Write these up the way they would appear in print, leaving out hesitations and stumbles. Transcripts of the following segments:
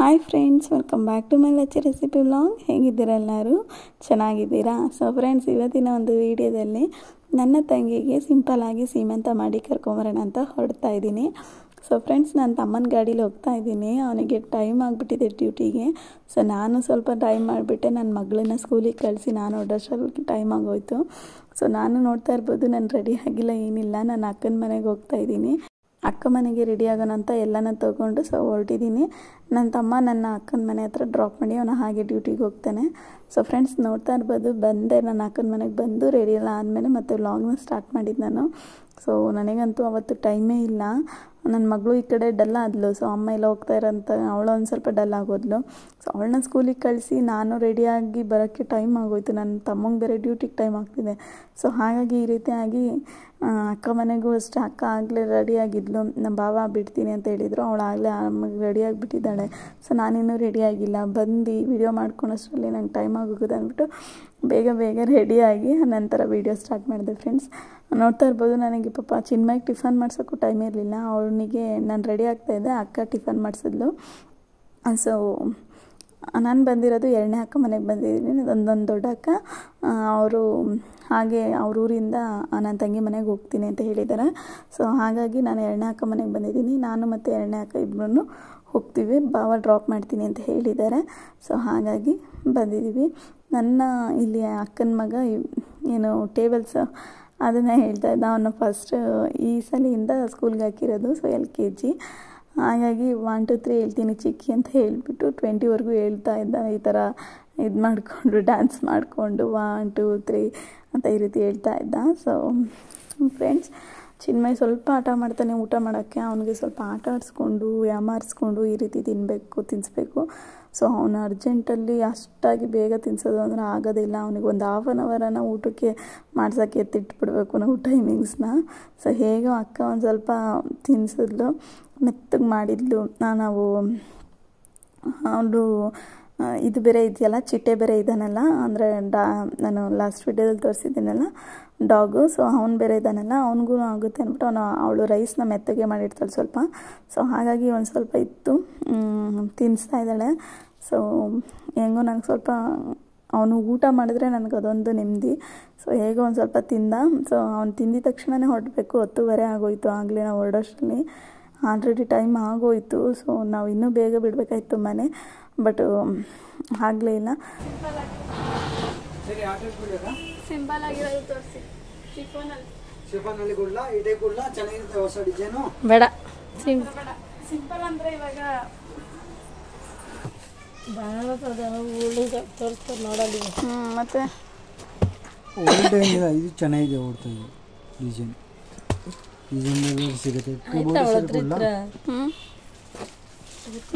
Hi friends, welcome back to my Lachchi recipe vlog. ಹೇಗಿದ್ದೀರಾ ಎಲ್ಲರೂ? ಚೆನ್ನಾಗಿದ್ದೀರಾ? ಸೊ ಫ್ರೆಂಡ್ಸ್, ಇವತ್ತಿನ ಒಂದು ವಿಡಿಯೋದಲ್ಲಿ ನನ್ನ ತಂಗಿಗೆ ಸಿಂಪಲ್ಲಾಗಿ ಸೀಮಂತ ಮಾಡಿ ಕರ್ಕೊಂಬರೋಣ ಅಂತ ಹೊರಡ್ತಾ ಇದ್ದೀನಿ. ಸೊ ಫ್ರೆಂಡ್ಸ್, ನಾನು ತಮ್ಮನ ಗಾಡೀಲಿ ಹೋಗ್ತಾ ಇದ್ದೀನಿ. ಅವನಿಗೆ ಟೈಮ್ ಆಗಿಬಿಟ್ಟಿದೆ ಡ್ಯೂಟಿಗೆ. ಸೊ ನಾನು ಸ್ವಲ್ಪ ಟೈಮ್ ಮಾಡಿಬಿಟ್ಟೆ. ನನ್ನ ಮಗಳನ್ನ ಸ್ಕೂಲಿಗೆ ಕಳಿಸಿ ನಾನು ಹೊರಡೋಷ್ಟರಲ್ಲಿ ಟೈಮ್ ಆಗೋಯ್ತು. ಸೊ ನಾನು ನೋಡ್ತಾ ಇರ್ಬೋದು, ನಾನು ರೆಡಿ ಆಗಿಲ್ಲ, ಏನಿಲ್ಲ. ನಾನು ಅಕ್ಕನ ಮನೆಗೆ ಹೋಗ್ತಾ ಇದ್ದೀನಿ. ಅಕ್ಕ ಮನೆಗೆ ರೆಡಿ ಆಗೋಣ ಅಂತ ಎಲ್ಲನ ತೊಗೊಂಡು ಹೊರಟಿದ್ದೀನಿ. ನನ್ನ ತಮ್ಮ ನನ್ನ ಅಕ್ಕನ ಮನೆ ಹತ್ರ ಡ್ರಾಪ್ ಮಾಡಿ ಅವನು ಹಾಗೆ ಡ್ಯೂಟಿಗೆ ಹೋಗ್ತಾನೆ. ಸೊ ಫ್ರೆಂಡ್ಸ್, ನೋಡ್ತಾ ಇರ್ಬೋದು, ಬಂದೆ ನನ್ನ ಅಕ್ಕನ ಮನೆಗೆ ಬಂದು ರೆಡಿ ಎಲ್ಲ ಆದಮೇಲೆ ಮತ್ತೆ ವ್ಲಾಗ್ನ ಸ್ಟಾರ್ಟ್ ಮಾಡಿದ್ದು ನಾನು. ಸೊ ನನಗಂತೂ ಅವತ್ತು ಟೈಮೇ ಇಲ್ಲ. ನನ್ನ ಮಗಳು ಈ ಕಡೆ ಡಲ್ ಆದ್ಲು. ಸೊ ಅಮ್ಮ ಎಲ್ಲ ಹೋಗ್ತಾ ಇರೋಂಥ ಅವಳು ಒಂದು ಸ್ವಲ್ಪ ಡಲ್ ಆಗೋದ್ಲು. ಸೊ ಅವಳನ್ನ ಸ್ಕೂಲಿಗೆ ಕಳಿಸಿ ನಾನು ರೆಡಿಯಾಗಿ ಬರೋಕ್ಕೆ ಟೈಮ್ ಆಗೋಯ್ತು. ನನ್ನ ತಮ್ಮಂಗೆ ಬೇರೆ ಡ್ಯೂಟಿಗೆ ಟೈಮ್ ಆಗ್ತಿದೆ. ಸೊ ಹಾಗಾಗಿ ಈ ರೀತಿಯಾಗಿ ಅಕ್ಕ ಮನೆಗೂ ಅಷ್ಟೇ. ಅಕ್ಕ ಆಗಲೇ ರೆಡಿಯಾಗಿದ್ಲು. ನಮ್ಮ ಭಾವ ಬಿಡ್ತೀನಿ ಅಂತ ಹೇಳಿದರು. ಅವಳು ಆಗಲೇ ರೆಡಿಯಾಗಿಬಿಟ್ಟಿದ್ದಾಳೆ. ಸೊ ನಾನಿನ್ನೂ ರೆಡಿಯಾಗಿಲ್ಲ. ಬಂದು ವಿಡಿಯೋ ಮಾಡ್ಕೊಳೋಷ್ಟರಲ್ಲಿ ನಂಗೆ ಟೈಮ್ ಆಗೋಗುತ್ತೆ ಅಂದ್ಬಿಟ್ಟು ಬೇಗ ರೆಡಿಯಾಗಿ ನಂತರ ವೀಡಿಯೋ ಸ್ಟಾರ್ಟ್ ಮಾಡಿದೆ. ಫ್ರೆಂಡ್ಸ್, ನೋಡ್ತಾ ಇರ್ಬೋದು, ನನಗೆ ಪಾಪ ಚಿನ್ಮಯ್ಗೆ ಟಿಫನ್ ಮಾಡ್ಸೋಕ್ಕೂ ಟೈಮ್ ಇರಲಿಲ್ಲ. ಅವನಿಗೆ ನಾನು ರೆಡಿ ಆಗ್ತಾಯಿದ್ದೆ, ಅಕ್ಕ ಟಿಫನ್ ಮಾಡಿಸಿದ್ಲು. ಸೊ ನಾನು ಬಂದಿರೋದು ಎರಡನೇ ಅಕ್ಕ ಮನೆಗೆ ಬಂದಿದ್ದೀನಿ. ಒಂದೊಂದು ದೊಡ್ಡ ಅಕ್ಕ ಅವರು ಹಾಗೆ ಅವ್ರ ಊರಿಂದ ನನ್ನ ತಂಗಿ ಮನೆಗೆ ಹೋಗ್ತೀನಿ ಅಂತ ಹೇಳಿದ್ದಾರೆ. ಸೊ ಹಾಗಾಗಿ ನಾನು ಎರಡನೇ ಅಕ್ಕ ಮನೆಗೆ ಬಂದಿದ್ದೀನಿ. ನಾನು ಮತ್ತು ಎರಡನೇ ಅಕ್ಕ ಇಬ್ಬರೂ ಹೋಗ್ತೀವಿ. ಭಾವ ಡ್ರಾಪ್ ಮಾಡ್ತೀನಿ ಅಂತ ಹೇಳಿದ್ದಾರೆ. ಸೊ ಹಾಗಾಗಿ ಬಂದಿದ್ದೀವಿ. ನನ್ನ ಇಲ್ಲಿ ಅಕ್ಕನ ಮಗ ಏನು ಟೇಬಲ್ಸ್ ಅದನ್ನು ಹೇಳ್ತಾ ಇದ್ದ. ಅವನು ಫಸ್ಟ್ ಈ ಸಲಿಂದ ಸ್ಕೂಲ್ಗೆ ಹಾಕಿರೋದು. So LKG. ಹಾಗಾಗಿ 1 2 3 ಹೇಳ್ತೀನಿ ಚಿಕ್ಕಿ ಅಂತ ಹೇಳಿಬಿಟ್ಟು 20ವರೆಗೂ ಹೇಳ್ತಾ ಇದ್ದ. ಈ ಥರ ಇದು ಮಾಡಿಕೊಂಡು ಡ್ಯಾನ್ಸ್ ಮಾಡಿಕೊಂಡು 1 2 3 ಅಂತ ಈ ರೀತಿ ಹೇಳ್ತಾ ಇದ್ದ. ಸೊ ಫ್ರೆಂಡ್ಸ್, ಚಿನ್ಮಯ್ ಸ್ವಲ್ಪ ಆಟ ಮಾಡ್ತಾನೆ ಊಟ ಮಾಡೋಕ್ಕೆ. ಅವನಿಗೆ ಸ್ವಲ್ಪ ಆಟ ಆಡಿಸ್ಕೊಂಡು ಯಾಮಾರಿಸ್ಕೊಂಡು ಈ ರೀತಿ ತಿನ್ನಿಸ್ಬೇಕು. ಸೊ ಅವನು ಅರ್ಜೆಂಟಲ್ಲಿ ಅಷ್ಟಾಗಿ ಬೇಗ ತಿನ್ನಿಸೋದು ಅಂದರೆ ಆಗೋದಿಲ್ಲ. ಅವನಿಗೆ ಒಂದು ಹಾಫ್ ಆನ್ ಅವರನ್ನು ಊಟಕ್ಕೆ ಮಾಡ್ಸೋಕ್ಕೆ ಎತ್ತಿಟ್ಬಿಡ್ಬೇಕು ನಾವು ಟೈಮಿಂಗ್ಸ್ನ. ಸೊ ಹೇಗೋ ಅಕ್ಕ ಒಂದು ಸ್ವಲ್ಪ ತಿನ್ನಿಸಿದ್ಲು, ಮೆತ್ತಗೆ ಮಾಡಿದ್ಲು. ನಾವು ಅವಳು ಇದು ಬೇರೆ ಇದೆಯಲ್ಲ, ಚಿಟ್ಟೆ ಬೇರೆ ಇದ್ದಾನಲ್ಲ, ಅಂದರೆ ನಾನು ಲಾಸ್ಟ್ ವಿಡಿಯೋದಲ್ಲಿ ತೋರಿಸಿದ್ದೀನಲ್ಲ ಡಾಗು. ಸೊ ಅವ್ನು ಬೇರೆ ಇದ್ದಾನಲ್ಲ, ಅವನಿಗೂ ಆಗುತ್ತೆ ಅಂದ್ಬಿಟ್ಟು ಅವಳು ರೈಸ್ನ ಮೆತ್ತಗೆ ಮಾಡಿರ್ತಾಳೆ ಸ್ವಲ್ಪ. ಸೊ ಹಾಗಾಗಿ ಒಂದು ಸ್ವಲ್ಪ ಇತ್ತು, ತಿನ್ನಿಸ್ತಾ ಇದ್ದಾಳೆ. ಸೊ ಹೆಂಗೋ ನನಗೆ ಸ್ವಲ್ಪ ಅವನು ಊಟ ಮಾಡಿದ್ರೆ ನನಗೆ ಅದೊಂದು ನೆಮ್ಮದಿ. ಸೊ ಹೇಗೋ ಒಂದು ಸ್ವಲ್ಪ ತಿಂದ. ಸೊ ಅವ್ನು ತಿಂದಿದ ತಕ್ಷಣವೇ ಹೊರಡಬೇಕು. 10:30 ಆಗೋಯಿತು. ಆಗಲೇ ನಾವು ಹೊರಡೋಷ್ಟರಲ್ಲಿ ಆಲ್ರೆಡಿ ಟೈಮ್ ಆಗೋಯಿತು. ಸೊ ನಾವು ಇನ್ನೂ ಬೇಗ ಬಿಡಬೇಕಾಯ್ತು ಮನೆ, ಬಟ್ ಆಗಲೇ ಇಲ್ಲ. ಸಿಂಪಲ್ ಆಗಿರೋದು ತೋರಿಸಿ. ಶಿಫಾನಲ್ಲಿ ಕೊಡ್ಲಾ, ಇದೇ ಕೊಡ್ಲಾ? ಚೆನ್ನಾಗಿರುತ್ತೆ ಹೊಸ ಡಿಸೈನು. ಬೇಡ, ಸಿಂಪಲ್ ಅಂದರೆ ಇವಾಗ ತೋರಿಸ್ತಾರೆ ನೋಡಲಿ. ಮತ್ತೆ ಓಲ್ಡ್ ಇದು ಚೆನ್ನಾಗಿದೆ. ಓಡ್ತದೆ ಡಿಸೈನ್ ಸಿಗುತ್ತೆ.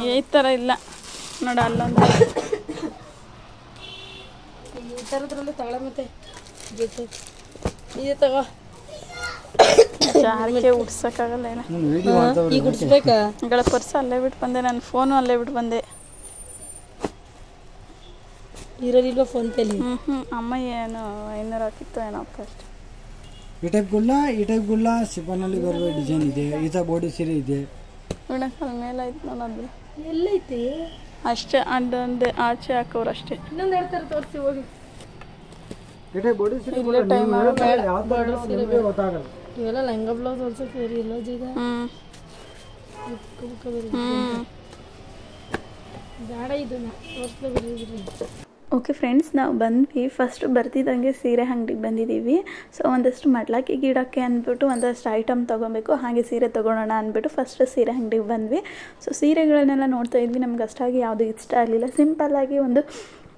ಈ ಥರ ಇಲ್ಲ ನೋಡ, ಅಲ್ಲೊಂದು ಈ ಥರದ್ರಲ್ಲೂ ತಗೊಳ. ಮತ್ತೆ ಇದೆ ತಗೋ. ಜಾರಿಗೆ ಉಡ್ಸೋಕ್ಕಾಗಲ್ಲ. ಈಗ ಉಡ್ಸ್ಬೇಕಾ? ಗಳ ಪರ್ಸ್ ಅಲ್ಲೇ ಬಿಟ್ಟು ಬಂದೆ, ನನ್ನ ಫೋನು ಅಲ್ಲೇ ಬಿಟ್ಟು ಬಂದೆ. ಇರೋದಿಲ್ವ ಫೋನ್ ಪೇಲಿ? ಅಮ್ಮ ಏನು 500 ಹಾಕಿತ್ತು ಏನಪ್ಪ ಅಷ್ಟೆ. ಈ ಟೈಪ್ ಗುಳ್ಳ ಶಿಫಾನಲ್ಲಿ ಬರುವ ಡಿಸೈನ್ ಇದೆ. ಈ ಥರ ಬಾಡಿ ಸೀರೆ ಇದೆ. ನೋಡಕ್ಕಲ್ಲಿ ಮೇಲೆ ಆಯ್ತು ನೋಡೋದು. ಎಲ್ಲೈತಿ ಅಷ್ಟೇ, ಅದೊಂದು ಆಚೆ ಹಾಕೋರು ಅಷ್ಟೇ. ಇನ್ನೊಂದು ಹೇಳ್ತಾರೆ ತೋರಿಸಿ ಹೋಗಿ. ಈ ಟೈಪ್ ಬಾಡಿ ಸೀರೆ ಗೊತ್ತಾಗಲ್ಲ. ಇವೆಲ್ಲ ಲಂಗ ಬ್ಲೌಸ್ ಹೊಲ್ಸಕ್ಕೆ ಬೇರೆ ಇಲ್ಲ ಜೀಗ. ಬೇಡ, ಇದನ್ನ ತೋರಿಸ್ಲೇಬಿಡ್ರಿ. ಓಕೆ ಫ್ರೆಂಡ್ಸ್, ನಾವು ಬಂದ್ವಿ. ಫಸ್ಟ್ ಬರ್ತಿದ್ದಂಗೆ ಸೀರೆ ಅಂಗಡಿಗೆ ಬಂದಿದ್ದೀವಿ. ಸೊ ಒಂದಷ್ಟು ಮಡ್ಲಾಕಿ ಗಿಡಕ್ಕೆ ಅಂದ್ಬಿಟ್ಟು ಒಂದಷ್ಟು ಐಟಮ್ ತೊಗೊಬೇಕು. ಹಾಗೆ ಸೀರೆ ತೊಗೊಳೋಣ ಅಂದ್ಬಿಟ್ಟು ಫಸ್ಟ್ ಸೀರೆ ಅಂಗಡಿಗೆ ಬಂದ್ವಿ. ಸೊ ಸೀರೆಗಳನ್ನೆಲ್ಲ ನೋಡ್ತಾ ಇದ್ವಿ. ನಮ್ಗೆ ಅಷ್ಟಾಗಿ ಯಾವುದು ಇಷ್ಟ ಆಗಲಿಲ್ಲ. ಸಿಂಪಲ್ಲಾಗಿ ಒಂದು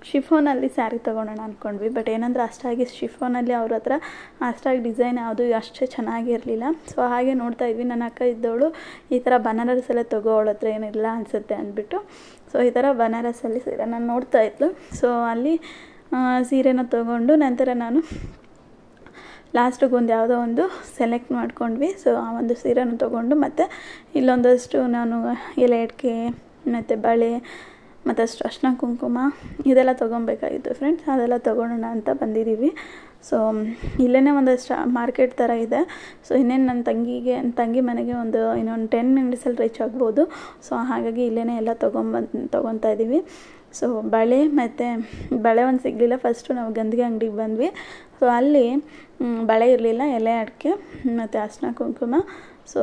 ಶಿಫೋನಲ್ಲಿ ಸ್ಯಾರಿ ತೊಗೊಳೋಣ ಅಂದ್ಕೊಂಡ್ವಿ. ಬಟ್ ಏನಂದ್ರೆ ಅಷ್ಟಾಗಿ ಶಿಫೋನಲ್ಲಿ ಅವ್ರ ಹತ್ರ ಅಷ್ಟಾಗಿ ಡಿಸೈನ್ ಯಾವುದು ಅಷ್ಟೇ ಚೆನ್ನಾಗಿರಲಿಲ್ಲ. ಸೊ ಹಾಗೆ ನೋಡ್ತಾ ಇದ್ವಿ. ನನ್ನ ಅಕ್ಕ ಇದ್ದವಳು ಈ ಥರ ಬನಾರಸಲ್ಲೇ ತೊಗೊಳ್ಳೋ ಹತ್ರ ಏನಿಲ್ಲ ಅನಿಸುತ್ತೆ ಅಂದ್ಬಿಟ್ಟು ಸೊ ಈ ಥರ ಬನಾರಸಲ್ಲಿ ಸೀರೆ ನಾನು ನೋಡ್ತಾ ಇದ್ಲು. ಸೊ ಅಲ್ಲಿ ಸೀರೆನ ತೊಗೊಂಡು ನಂತರ ನಾನು ಲಾಸ್ಟಿಗೆ ಒಂದು ಯಾವುದೋ ಒಂದು ಸೆಲೆಕ್ಟ್ ಮಾಡ್ಕೊಂಡ್ವಿ. ಸೊ ಆ ಒಂದು ಸೀರೆನ ತೊಗೊಂಡು ಮತ್ತು ಇಲ್ಲೊಂದಷ್ಟು ನಾನು ಎಲೆ ಅಡಿಕೆ ಮತ್ತು ಬಳೆ ಮತ್ತಷ್ಟು ಅರ್ಶಿನ ಕುಂಕುಮ ಇದೆಲ್ಲ ತೊಗೊಬೇಕಾಗಿತ್ತು ಫ್ರೆಂಡ್ಸ್. ಅದೆಲ್ಲ ತೊಗೊಳೋಣ ಅಂತ ಬಂದಿದ್ದೀವಿ. ಸೊ ಇಲ್ಲೇ ಒಂದಷ್ಟು ಮಾರ್ಕೆಟ್ ಥರ ಇದೆ. ಸೊ ಇನ್ನೇನು ನನ್ನ ತಂಗಿ ಮನೆಗೆ ಇನ್ನೊಂದು 10 ಮಿನಿಟ್ಸಲ್ಲಿ ರೀಚ್ ಆಗ್ಬೋದು. ಸೊ ಹಾಗಾಗಿ ಇಲ್ಲೇ ಎಲ್ಲ ತೊಗೊತಾ ಇದ್ದೀವಿ. ಸೊ ಬಳೆ ಒಂದು ಸಿಗಲಿಲ್ಲ. ಫಸ್ಟು ನಾವು ಗಂಧಿಗೆ ಅಂಗಡಿಗೆ ಬಂದ್ವಿ. ಸೊ ಅಲ್ಲಿ ಬಳೆ ಇರಲಿಲ್ಲ, ಎಲೆ ಅಡಿಕೆ ಮತ್ತು ಅರಿಶಿನ ಕುಂಕುಮ, ಸೊ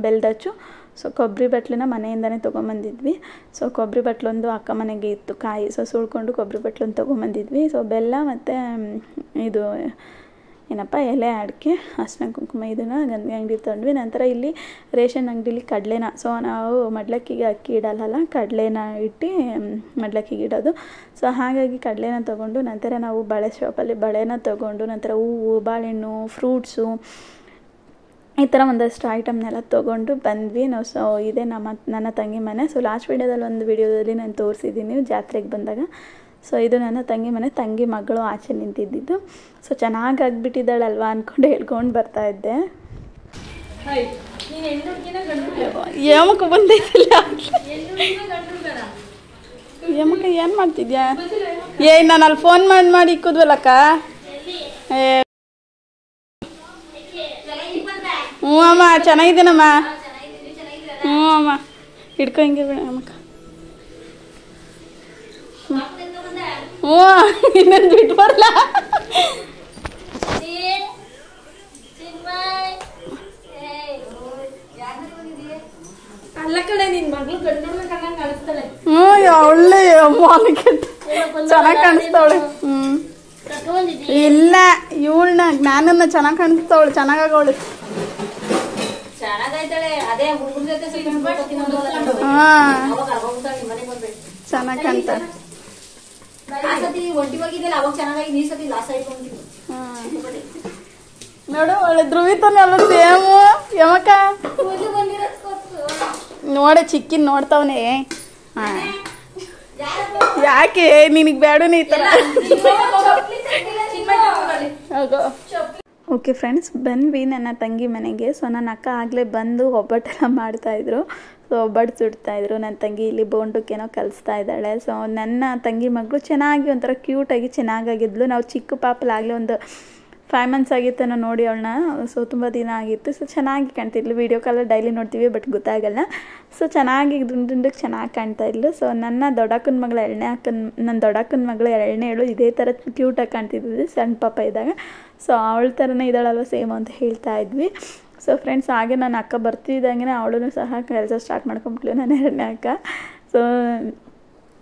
ಬೆಲ್ದಚ್ಚು, ಸೊ ಕೊಬ್ಬರಿ ಬಟ್ಲನ್ನ ಮನೆಯಿಂದನೇ ತೊಗೊಂಬಂದಿದ್ವಿ. ಸೊ ಕೊಬ್ಬರಿ ಬಟ್ಲೊಂದು ಅಕ್ಕ ಮನೆಗೆ ಇತ್ತು ಕಾಯಿ, ಸೊ ಸುಳ್ಕೊಂಡು ಕೊಬ್ಬರಿ ಬಟ್ಲೊಂದು ತೊಗೊಂಬಂದಿದ್ವಿ. ಸೊ ಬೆಲ್ಲ ಮತ್ತು ಇದು ಎಲೆ ಅಡಿಕೆ, ಅರಿಶಿನ ಕುಂಕುಮ ಇದನ್ನು ಗಂಧಿ ಅಂಗಡಿ ತೊಗೊಂಡ್ವಿ. ನಂತರ ಇಲ್ಲಿ ರೇಷನ್ ಅಂಗಡಿಲಿ ಕಡಲೆನ, ಸೊ ನಾವು ಮಡ್ಲಕ್ಕಿಗೆ ಅಕ್ಕಿ ಇಡಲ್ಲ, ಕಡಲೆನ ಇಟ್ಟು ಮಡ್ಲಕ್ಕಿಗೆ ಇಡೋದು. ಸೊ ಹಾಗಾಗಿ ಕಡಲೆನ ತೊಗೊಂಡು ನಂತರ ನಾವು ಬಳೆ ಶಾಪಲ್ಲಿ ಬಳೆನ ತೊಗೊಂಡು ನಂತರ ಹೂವು, ಬಾಳೆಹಣ್ಣು, ಫ್ರೂಟ್ಸು, ಈ ಥರ ಒಂದಷ್ಟು ಐಟಮ್ನೆಲ್ಲ ತೊಗೊಂಡು ಬಂದ್ವಿ ನಾವು. ಸೊ ಇದೇ ನನ್ನ ತಂಗಿ ಮನೆ. ಸೊ ಲಾಸ್ಟ್ ವಿಡಿಯೋದಲ್ಲಿ ನಾನು ತೋರಿಸಿದ್ದೀನಿ ಜಾತ್ರೆಗೆ ಬಂದಾಗ. ಸೊ ಇದು ನನ್ನ ತಂಗಿ ಮನೆ. ತಂಗಿ ಮಗಳು ಆಚೆ ನಿಂತಿದ್ದಿದ್ದು. ಸೊ ಚೆನ್ನಾಗಿ ಆಗಿಬಿಟ್ಟಿದ್ದಾಳಲ್ವ ಅಂದ್ಕೊಂಡು ಹೇಳ್ಕೊಂಡು ಬರ್ತಾಯಿದ್ದೆ. ಏಮಕ್ಕೆ ಬಂದೈತಿಲ್ಲ, ಏಮಕ್ಕ ಏನು ಮಾಡ್ತಿದ್ಯಾ? ನಾನು ಅಲ್ಲಿ ಫೋನ್ ಮಾಡಿ ಇಕ್ಕಿದ್ವಲ್ಲಕ್ಕ. ಹ್ಞೂ ಅಮ್ಮ ಚೆನ್ನಾಗಿದ್ದೀನಮ್ಮ. ಹ್ಞೂ ಅಮ್ಮ ಹಿಡ್ಕೊ ಹಿಂಗೆ ಬಿಡ ಅಮ್ಮಕ್ಕ. ಹ್ಞೂ ಇನ್ನೊಂದು ಬಿಟ್ಟು ಬರಲ್ಲ. ಅಲ್ಲ ಕಡೆ ನಿನ್ ಮಗಳು ಗಂಡು ಕಾಣಿಸ್ತಾಳೆ. ಹ್ಞೂ ಒಳ್ಳೆ ಚೆನ್ನಾಗಿ ಕಾಣಿಸ್ತಾವಳೆ. ಇಲ್ಲ ಇವಳನ್ನ ಜ್ಞಾನನ್ನ ಚೆನ್ನಾಗಿ ಕಾಣಿಸ್ತಾವಳು, ಚೆನ್ನಾಗವಳು. ಚೆನ್ನಾಗಿ ಕಾಣ್ತಾಳೆ. ನೋಡು ಒಳ್ಳೆ ಧ್ರುವಿತಾನೆ ಅಲ್ಲ ಸೇಮು. ಯಮಕ ನೋಡೆ ಚಿಕ್ಕಿನ ನೋಡ್ತಾವನೆ. ಯಾಕೆ ನಿನಗೆ ಬೇಡನೇ ಈ ಥರ? ಓಕೆ ಫ್ರೆಂಡ್ಸ್, ಬಂದ್ವಿ ನನ್ನ ತಂಗಿ ಮನೆಗೆ. ಸೊ ನನ್ನ ಅಕ್ಕ ಆಗಲೇ ಬಂದು ಒಬ್ಬಟ್ಟೆಲ್ಲ ಮಾಡ್ತಾಯಿದ್ರು. ಸೊ ಒಬ್ಬಟ್ಟು ಸುಡ್ತಾಯಿದ್ರು. ನನ್ನ ತಂಗಿ ಇಲ್ಲಿ ಬೋಂಡಕ್ಕೇನೋ ಕಲಿಸ್ತಾ ಇದ್ದಾಳೆ. ಸೊ ನನ್ನ ತಂಗಿ ಮಗಳು ಚೆನ್ನಾಗಿ ಒಂಥರ ಕ್ಯೂಟಾಗಿ ಚೆನ್ನಾಗಾಗಿದ್ಲು. ನಾವು ಚಿಕ್ಕ ಪಾಪಲಾಗಲೇ ಒಂದು 5 months ಆಗಿತ್ತು ನಾನು ನೋಡಿ ಅವಳನ್ನ. ಸೊ ತುಂಬ ದಿನ ಆಗಿತ್ತು. ಸೊ ಚೆನ್ನಾಗಿ ಕಾಣ್ತಿದ್ಲು. ವೀಡಿಯೋ ಕಾಲಲ್ಲಿ ಡೈಲಿ ನೋಡ್ತೀವಿ ಬಟ್ ಗೊತ್ತಾಗಲ್ಲ. ಸೊ ಚೆನ್ನಾಗಿ ದುಂಡಕ್ಕೆ ಚೆನ್ನಾಗಿ ಕಾಣ್ತಾ ಇದ್ಲು. ಸೊ ನನ್ನ ದೊಡ್ಡಕ್ಕನ ಮಗಳು ನನ್ನ ದೊಡ್ಡಕ್ಕನ ಮಗಳು ಎರಡನೇಳು ಇದೇ ಥರ ಕ್ಯೂಟಾಗಿ ಕಾಣ್ತಿದ್ವಿ ಸಣ್ಣ ಪಾಪ ಇದ್ದಾಗ. ಸೊ ಅವಳ ಥರನೇ ಇದ್ದಾಳಲ್ವ ಸೇಮ್ ಅಂತ ಹೇಳ್ತಾ ಇದ್ವಿ. ಸೊ ಫ್ರೆಂಡ್ಸ್, ಹಾಗೆ ನನ್ನ ಅಕ್ಕ ಬರ್ತಿದ್ದಂಗೆ ಅವಳು ಸಹ ಕೆಲಸ ಸ್ಟಾರ್ಟ್ ಮಾಡ್ಕೊಂಬಿಟ್ಲು, ನನ್ನ ಎರಡನೇ ಅಕ್ಕ. ಸೊ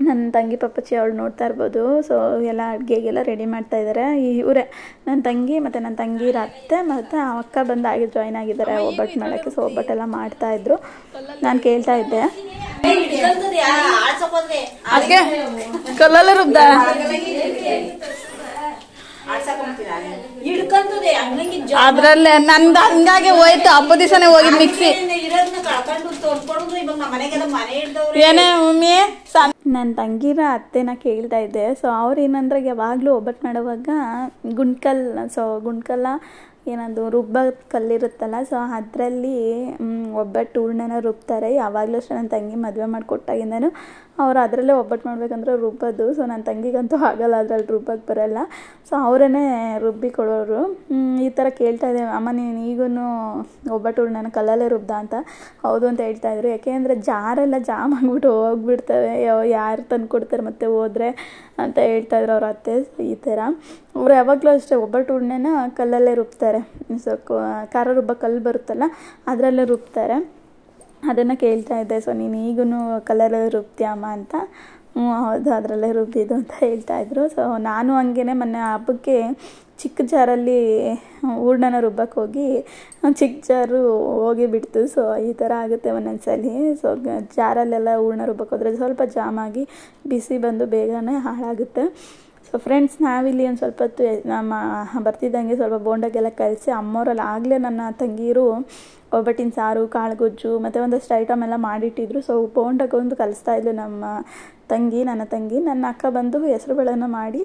ನನ್ನ ತಂಗಿ ಪಪ್ಪಚ್ಚಿ ಅವಳು ನೋಡ್ತಾ ಇರ್ಬೋದು. ಸೊ ಎಲ್ಲ ಅಡುಗೆಗೆಲ್ಲ ರೆಡಿ ಮಾಡ್ತಾಯಿದ್ದಾರೆ. ಇವರೇ ನನ್ನ ತಂಗಿ ಮತ್ತು ನನ್ನ ತಂಗಿರ ಅತ್ತೆ ಮತ್ತು ಅಕ್ಕ ಬಂದು ಆಗಿ ಜಾಯ್ನ್ ಆಗಿದ್ದಾರೆ ಒಬ್ಬಟ್ಟು ಮಾಡೋಕ್ಕೆ. ಸೊ ಒಬ್ಬಟ್ಟೆಲ್ಲ ಮಾಡ್ತಾಯಿದ್ರು. ನಾನು ಕೇಳ್ತಾ ಇದ್ದೆ, ಅದಕ್ಕೆ ಕಲ್ಲಲ್ಲೇ ರುಬ್ದ ಅದ್ರಲ್ಲೇ ನಂದು ಹಂಗಾಗಿ ಹೋಯ್ತು. ಹಬ್ಬ ದಿವಸನೇ ಹೋಗಿದ್ ಮಿಕ್ಸಿ ಏನೇ ಮಮ್ಮಿ. ನನ್ನ ತಂಗಿರ ಅತ್ತೆನ ಕೇಳ್ತಾ ಇದ್ದೆ. ಸೊ ಅವ್ರು ಏನಂದ್ರೆ ಯಾವಾಗಲೂ ಒಬ್ಬಟ್ಟು ಮಾಡುವಾಗ ಗುಂಡ್ಕಲ್ಲ ಏನದು ರುಬ್ಬ ಕಲ್ಲಿರುತ್ತಲ್ಲ, ಸೊ ಅದರಲ್ಲಿ ಒಬ್ಬಟ್ಟು ಹೂರ್ಣನ ರುಬ್ತಾರೆ. ಯಾವಾಗಲೂ ಅಷ್ಟೇ ನನ್ನ ತಂಗಿ ಮದುವೆ ಮಾಡಿಕೊಟ್ಟಾಗಿಂದನೂ ಅವ್ರು ಅದರಲ್ಲೇ ಒಬ್ಬಟ್ಟು ಮಾಡ್ಬೇಕಂದ್ರೆ ರುಬ್ಬೋದು. ಸೊ ನನ್ನ ತಂಗಿಗಂತೂ ಆಗಲ್ಲ, ಅದ್ರಲ್ಲಿ ರುಬ್ಬಕ್ಕೆ ಬರೋಲ್ಲ. ಸೊ ಅವರೇ ರುಬ್ಬಿ ಕೊಡೋರು. ಈ ಥರ ಕೇಳ್ತಾ ಇದ್ದೆ, ಅಮ್ಮ ನೀನು ಈಗೂ ಒಬ್ಬಟ್ಟು ಹೂರ್ಣನ ಕಲ್ಲಲ್ಲೇ ರುಬ್ದ ಅಂತ. ಹೌದು ಅಂತ ಹೇಳ್ತಾಯಿದ್ರು. ಯಾಕೆಂದರೆ ಜಾರೆಲ್ಲ ಜಾಮ್ ಆಗಿಬಿಟ್ಟು ಹೋಗ್ಬಿಡ್ತವೆ, ಯಾರು ತಂದು ಕೊಡ್ತಾರೆ ಮತ್ತೆ ಹೋದರೆ ಅಂತ ಹೇಳ್ತಾಯಿದ್ರು ಅವ್ರ ಅತ್ತೆ. ಈ ಥರ ಅವರು ಯಾವಾಗಲೂ ಅಷ್ಟೇ ಒಬ್ಬಟ್ಟು ಹೂರ್ಣನ ಕಲ್ಲಲ್ಲೇ ರುಬ್ತಾರೆ. ಸೊ ಖಾರ ರುಬ್ಬ ಕಲ್ಲು ಬರುತ್ತಲ್ಲ ಅದರಲ್ಲೇ ರುಬ್ತಾರೆ. ಅದನ್ನು ಕೇಳ್ತಾ ಇದ್ದೆ. ಸೊ ನೀನು ಈಗೂ ಕಲ್ಲಲ್ಲೇ ರುಬ್ತೀಯಮ್ಮ ಅಂತ. ಹೌದು ಅದರಲ್ಲೇ ರುಬ್ಬಿದ್ದು ಅಂತ ಹೇಳ್ತಾಯಿದ್ರು. ಸೊ ನಾನು ಹಂಗೇ ಮೊನ್ನೆ ಹಬ್ಬಕ್ಕೆ ಚಿಕ್ಕ ಜಾರಲ್ಲಿ ಹೂರ್ಣನ ರುಬ್ಬಕ್ಕೆ ಹೋಗಿ ಚಿಕ್ಕ ಜಾರು ಹೋಗಿ ಬಿಡ್ತು. ಸೊ ಈ ಥರ ಆಗುತ್ತೆ ಒಂದೊಂದು ಸಲ. ಸೊ ಜಾರಲ್ಲೆಲ್ಲ ಹೂರ್ಣ ರುಬ್ಬಕ್ಕೆ ಹೋದರೆ ಸ್ವಲ್ಪ ಜಾಮಾಗಿ ಬಿಸಿ ಬಂದು ಬೇಗನೆ ಹಾಳಾಗುತ್ತೆ. ಸೊ ಫ್ರೆಂಡ್ಸ್, ನಾವಿಲ್ಲಿ ಒಂದು ಸ್ವಲ್ಪ ಹೊತ್ತು ನಮ್ಮ ಬರ್ತಿದ್ದಂಗೆ ಸ್ವಲ್ಪ ಬೋಂಡಾಗೆಲ್ಲ ಕಲಿಸಿ ಅಮ್ಮೋರಲ್ಲಿ ಆಗಲೇ ನನ್ನ ತಂಗೀರು ಒಬ್ಬಟ್ಟಿನ ಸಾರು, ಕಾಳುಗೊಜ್ಜು ಮತ್ತು ಒಂದಷ್ಟು ಐಟಮ್ ಎಲ್ಲ ಮಾಡಿಟ್ಟಿದ್ರು. ಸೊ ಬೋಂಡಕ್ಕೊಂದು ಕಲಿಸ್ತಾ ಇದ್ಲು ನನ್ನ ತಂಗಿ. ನನ್ನ ಅಕ್ಕ ಬಂದು ಹೆಸರುಬೇಳೆನ ಮಾಡಿ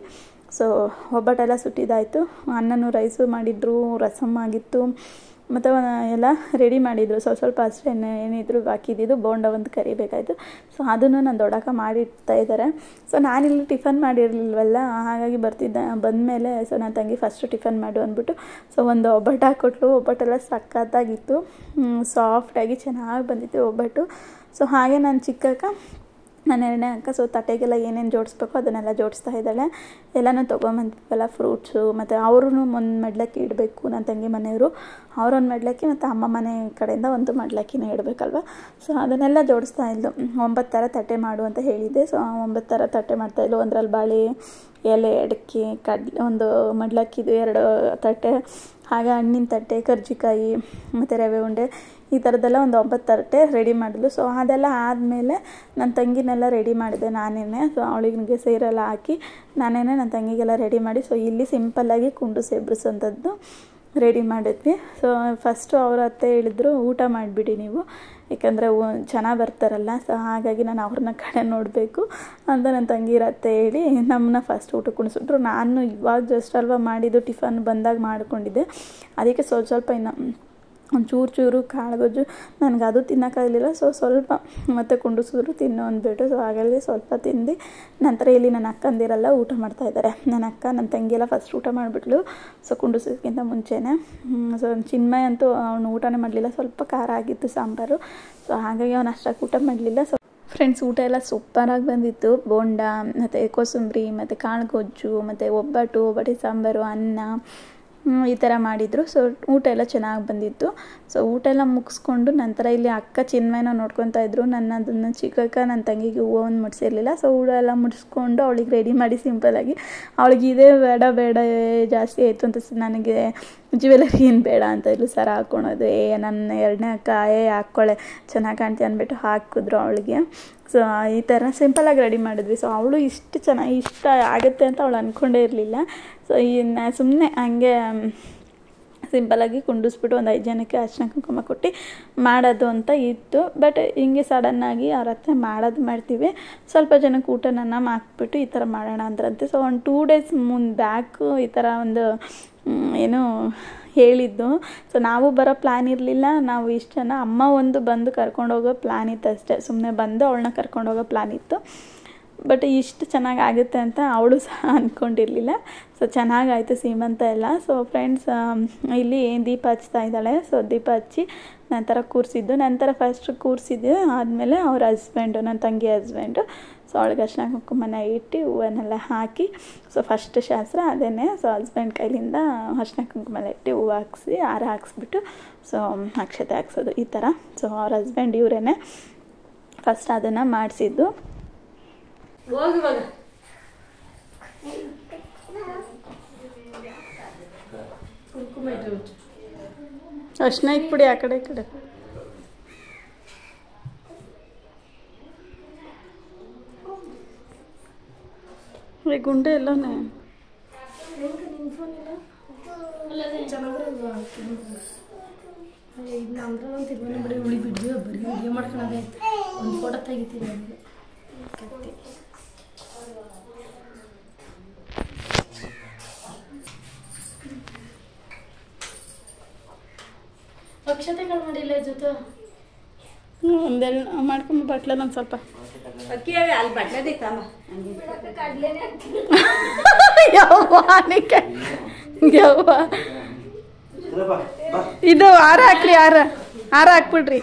ಸೊ ಒಬ್ಬಟ್ಟೆಲ್ಲ ಸುಟ್ಟಿದ್ದಾಯಿತು. ಅನ್ನನೂ ರೈಸು ಮಾಡಿದ್ರು, ರಸಮ್ ಆಗಿತ್ತು ಮತ್ತು ಎಲ್ಲ ರೆಡಿ ಮಾಡಿದರು. ಸ್ವಲ್ಪ ಅಷ್ಟೇ ಏನಿದ್ರು ಬಾಕಿ ಇದ್ದಿದ್ದು ಬೋಂಡ ಒಂದು ಕರಿಬೇಕಾಯಿತು. ಸೊ ಅದನ್ನು ನಾನು ದೊಡ್ಡಕ್ಕ ಮಾಡಿಡ್ತಾ ಇದ್ದಾರೆ. ಸೊ ನಾನಿಲ್ಲಿ ಟಿಫನ್ ಮಾಡಿರಲಿಲ್ವಲ್ಲ, ಹಾಗಾಗಿ ಬಂದಮೇಲೆ ಸೊ ನನ್ನ ತಂಗಿ ಫಸ್ಟು ಟಿಫನ್ ಮಾಡು ಅಂದ್ಬಿಟ್ಟು ಸೊ ಒಂದು ಒಬ್ಬಟ್ಟು ಹಾಕ್ಕೊಟ್ಲು. ಒಬ್ಬಟ್ಟೆಲ್ಲ ಸಖತ್ತಾಗಿತ್ತು, ಸಾಫ್ಟಾಗಿ ಚೆನ್ನಾಗಿ ಬಂದಿತ್ತು ಒಬ್ಬಟ್ಟು. ಸೊ ಹಾಗೆ ನಾನು ಚಿಕ್ಕಕ್ಕ ನನ್ನ ಎರಡನೇ ಅಕ್ಕ ಸೊ ತಟ್ಟೆಗೆಲ್ಲ ಏನೇನು ಜೋಡಿಸ್ಬೇಕೋ ಅದನ್ನೆಲ್ಲ ಜೋಡಿಸ್ತಾ ಇದ್ದಾಳೆ. ಎಲ್ಲನೂ ತೊಗೊಂಬಂದಿದ್ವಲ್ಲ ಫ್ರೂಟ್ಸು, ಮತ್ತು ಅವ್ರೂ ಒಂದು ಮಡ್ಲಕ್ಕಿ ಇಡಬೇಕು. ನನ್ನ ತಂಗಿ ಮನೆಯವರು ಅವರೊಂದು ಮಡ್ಲಕ್ಕಿ ಮತ್ತು ಅಮ್ಮ ಮನೆ ಕಡೆಯಿಂದ ಒಂದು ಮಡ್ಲಕ್ಕಿನ ಇಡಬೇಕಲ್ವ. ಸೊ ಅದನ್ನೆಲ್ಲ ಜೋಡಿಸ್ತಾ ಇದ್ಲು. 9 ಥರ ತಟ್ಟೆ ಮಾಡು ಅಂತ ಹೇಳಿದ್ದೆ. ಸೊ 9 ಥರ ತಟ್ಟೆ ಮಾಡ್ತಾಯಿದ್ಲು. ಒಂದರಲ್ಲಿ ಬಾಳೆ ಎಲೆ, ಅಡಿಕೆ, ಒಂದು ಮಡ್ಲಕ್ಕಿದು 2 ತಟ್ಟೆ, ಹಾಗೆ ಹಣ್ಣಿನ ತಟ್ಟೆ, ಕರ್ಜಿಕಾಯಿ ಮತ್ತು ರವೆ ಉಂಡೆ, ಈ ಥರದ್ದೆಲ್ಲ ಒಂದು 9 ತಟ್ಟೆ ರೆಡಿ ಮಾಡಿದ್ಲು. ಸೊ ಅದೆಲ್ಲ ಆದಮೇಲೆ ನನ್ನ ತಂಗಿನೆಲ್ಲ ರೆಡಿ ಮಾಡಿದೆ ನಾನೇ. ಸೊ ಅವಳಿಗೆ ಸೇರೆಲ್ಲ ಹಾಕಿ ನಾನೇ ನನ್ನ ತಂಗಿಗೆಲ್ಲ ರೆಡಿ ಮಾಡಿ ಸೊ ಇಲ್ಲಿ ಸಿಂಪಲ್ಲಾಗಿ ಕುಂಡು ಸೇಬ್ರಿಸೋಂಥದ್ದು ರೆಡಿ ಮಾಡಿದ್ವಿ. ಸೊ ಫಸ್ಟು ಅವ್ರ ಅತ್ತೆ ಹೇಳಿದ್ರು ಊಟ ಮಾಡಿಬಿಡಿ ನೀವು, ಯಾಕಂದರೆ ಚೆನ್ನಾಗಿ ಬರ್ತಾರಲ್ಲ. ಸೊ ಹಾಗಾಗಿ ನಾನು ಅವ್ರನ್ನ ಕಡೆ ನೋಡಬೇಕು ಅಂತ ನನ್ನ ತಂಗಿರ ಅತ್ತೆ ಹೇಳಿ ನಮ್ಮನ್ನ ಫಸ್ಟ್ ಊಟ ಕುಣಿಸಿದ್ರು. ನಾನು ಇವಾಗ ಜಸ್ಟ್ ಅಲ್ವಾ ಮಾಡಿದ್ದು, ಟಿಫನ್ ಬಂದಾಗ ಮಾಡ್ಕೊಂಡಿದ್ದೆ. ಅದಕ್ಕೆ ಸ್ವಲ್ಪ ಇನ್ನು ಚೂರು ಕಾಳುಗೊಜ್ಜು ನನಗೆ ಅದು ತಿನ್ನೋಕ್ಕಾಗಲಿಲ್ಲ. ಸೊ ಸ್ವಲ್ಪ ಮತ್ತೆ ಕುಂಡಿಸಿದ್ರು ತಿನ್ನು ಅಂದ್ಬಿಟ್ಟು. ಸೊ ಹಾಗಾಗಿ ಸ್ವಲ್ಪ ತಿಂದು ನಂತರ ಇಲ್ಲಿ ನನ್ನ ಅಕ್ಕಂದಿರೆಲ್ಲ ಊಟ ಮಾಡ್ತಾಯಿದ್ದಾರೆ. ನನ್ನ ಅಕ್ಕ ನನ್ನ ತಂಗಿಯೆಲ್ಲ ಫಸ್ಟ್ ಊಟ ಮಾಡಿಬಿಟ್ಲು ಸೊ ಕುಂಡಿಸೋದಕ್ಕಿಂತ ಮುಂಚೆನೇ. ಸೊ ಚಿನ್ಮಯ್ ಅಂತೂ ಅವನು ಊಟನೇ ಮಾಡಲಿಲ್ಲ, ಸ್ವಲ್ಪ ಖಾರ ಆಗಿತ್ತು ಸಾಂಬಾರು. ಸೊ ಹಾಗಾಗಿ ಅವನು ಅಷ್ಟಾಗಿ ಊಟ ಮಾಡಲಿಲ್ಲ. ಸೊ ಫ್ರೆಂಡ್ಸ್ ಊಟ ಎಲ್ಲ ಸೂಪರಾಗಿ ಬಂದಿತ್ತು. ಬೋಂಡ ಮತ್ತು ಕೋಸಂಬರಿ ಮತ್ತು ಕಾಳುಗೊಜ್ಜು ಮತ್ತು ಒಬ್ಬಟ್ಟು ಸಾಂಬಾರು, ಅನ್ನ ಈ ಥರ ಮಾಡಿದರು. ಸೊ ಊಟ ಎಲ್ಲ ಚೆನ್ನಾಗಿ ಬಂದಿತ್ತು. ಸೊ ಊಟ ಎಲ್ಲ ಮುಗಿಸ್ಕೊಂಡು ನಂತರ ಇಲ್ಲಿ ಅಕ್ಕ ಚಿನ್ಮಯನ ನೋಡ್ಕೊತಾ ಇದ್ರು. ಅದನ್ನು ಚಿಕ್ಕಕ್ಕ ನನ್ನ ತಂಗಿಗೆ ಹೂವನ್ನು ಮುಡಿಸಿರಲಿಲ್ಲ. ಸೊ ಊಟ ಎಲ್ಲ ಮುಡಿಸ್ಕೊಂಡು ಅವಳಿಗೆ ರೆಡಿ ಮಾಡಿ ಸಿಂಪಲ್ಲಾಗಿ, ಅವಳಿಗೆ ಇದೇ ಬೇಡ ಜಾಸ್ತಿ ಆಯಿತು ಅಂತ ನನಗೆ ಜ್ಯುವೆಲರಿ ಏನು ಬೇಡ ಅಂತ ಇದ್ಲು, ಸರ ಹಾಕ್ಕೊಳೋದು. ನನ್ನ ಎರಡನೇ ಅಕ್ಕ ಹಾಕ್ಕೊಳ್ಳೆ ಚೆನ್ನಾಗಿ ಕಾಣ್ತೀವಿ ಅಂದ್ಬಿಟ್ಟು ಹಾಕಿದ್ರು ಅವಳಿಗೆ. ಸೊ ಈ ಥರ ಸಿಂಪಲ್ಲಾಗಿ ರೆಡಿ ಮಾಡಿದ್ವಿ. ಸೊ ಅವಳು ಇಷ್ಟು ಚೆನ್ನಾಗಿ ಇಷ್ಟ ಆಗುತ್ತೆ ಅಂತ ಅವಳು ಅಂದ್ಕೊಂಡೇ ಇರಲಿಲ್ಲ. ಸೊ ಸುಮ್ಮನೆ ಹಂಗೆ ಸಿಂಪಲ್ಲಾಗಿ ಕುಂಡಿಸ್ಬಿಟ್ಟು ಒಂದು 5 ಜನಕ್ಕೆ ಅರಿಶಿನ ಕುಂಕುಮ ಕೊಟ್ಟು ಮಾಡೋದು ಅಂತ ಇತ್ತು. ಬಟ್ ಹಿಂಗೆ ಸಡನ್ನಾಗಿ ಅವ್ರ ಹತ್ರ ಮಾಡ್ತೀವಿ, ಸ್ವಲ್ಪ ಜನಕ್ಕೆ ಊಟನ ಹಾಕ್ಬಿಟ್ಟು ಈ ಥರ ಮಾಡೋಣ ಅಂದ್ರಂತೆ. ಸೊ ಒಂದು 2 ಡೇಸ್ ಬ್ಯಾಕು ಈ ಥರ ಒಂದು ಏನು ಹೇಳಿದ್ದು. ಸೊ ನಾವು ಬರೋ ಪ್ಲ್ಯಾನ್ ಇರಲಿಲ್ಲ. ನಾವು ಇಷ್ಟು ಜನ ಅಮ್ಮ ಒಂದು ಬಂದು ಕರ್ಕೊಂಡೋಗೋ ಪ್ಲ್ಯಾನ್ ಇತ್ತು ಅಷ್ಟೇ. ಸುಮ್ಮನೆ ಬಂದು ಅವಳನ್ನ ಕರ್ಕೊಂಡೋಗೋ ಪ್ಲ್ಯಾನ್ ಇತ್ತು. ಬಟ್ ಇಷ್ಟು ಚೆನ್ನಾಗಿ ಆಗುತ್ತೆ ಅಂತ ಅವಳು ಸಹ ಅಂದ್ಕೊಂಡಿರಲಿಲ್ಲ. ಸೊ ಚೆನ್ನಾಗಾಯಿತು ಸೀಮಂತ ಎಲ್ಲ. ಸೊ ಫ್ರೆಂಡ್ಸ್ ಇಲ್ಲಿ ದೀಪ ಹಚ್ತಾ ಇದ್ದಾಳೆ. ಸೊ ದೀಪ ಹಚ್ಚಿ ನಂತರ ಕೂರಿಸಿದ್ದು. ನಂತರ ಫಸ್ಟ್ ಕೂರಿಸಿದ್ದು ಆದಮೇಲೆ ಅವ್ರ ಹಸ್ಬೆಂಡು, ನನ್ನ ತಂಗಿ ಹಸ್ಬೆಂಡು ಸೊ ಅವಳಿಗೆ ಅರಿಶಿನ ಕುಂಕುಮನ ಇಟ್ಟು ಹೂವನ್ನೆಲ್ಲ ಹಾಕಿ ಸೊ ಫಸ್ಟ್ ಶಾಸ್ತ್ರ ಅದೇನೆ. ಸೊ ಹಸ್ಬೆಂಡ್ ಕೈಲಿಂದ ಅರಿಶಿನ ಕುಂಕುಮ ಇಟ್ಟು ಹೂವು ಹಾಕ್ಸಿ ಹಾರ ಹಾಕ್ಸ್ಬಿಟ್ಟು ಸೊ ಅಕ್ಷತೆ ಹಾಕ್ಸೋದು ಈ ಥರ. ಸೊ ಅವ್ರ ಹಸ್ಬೆಂಡ್ ಇವರೇನೆ ಫಸ್ಟ್ ಅದನ್ನು ಮಾಡಿಸಿದ್ದು. ಅರ್ಶಿನ ಇಟ್ಬಿಡಿ ಆ ಕಡೆ ಈ ಕಡೆ. ಗುಂಡೆ ಎಲ್ಲನೇ ಬರೀ ಉಳಿ ಬಿಡ್ವಿ, ಬರೀ ವಿಡಿಯೋ ಮಾಡ್ಕೊಳೋದೇ ಒಂದು ಫೋಟೋ ತೆಗಿತೀನಿ. ಅಕ್ಷತೆಗಳು ಮಾಡಿಲ್ಲ ಜೊತೆ ಒಂದೆರಡು ಮಾಡ್ಕೊಂಡು ಬಟ್ಲ ಒಂದು ಸ್ವಲ್ಪ ಅಕ್ಕಿ ಅಲ್ಲಿ ಬಟ್ಲದಿ ತಮ್ಮ ಇದು ಹಾರ ಹಾಕ್ರಿ, ಹಾರ ಹಾಕ್ಬಿಡ್ರಿ.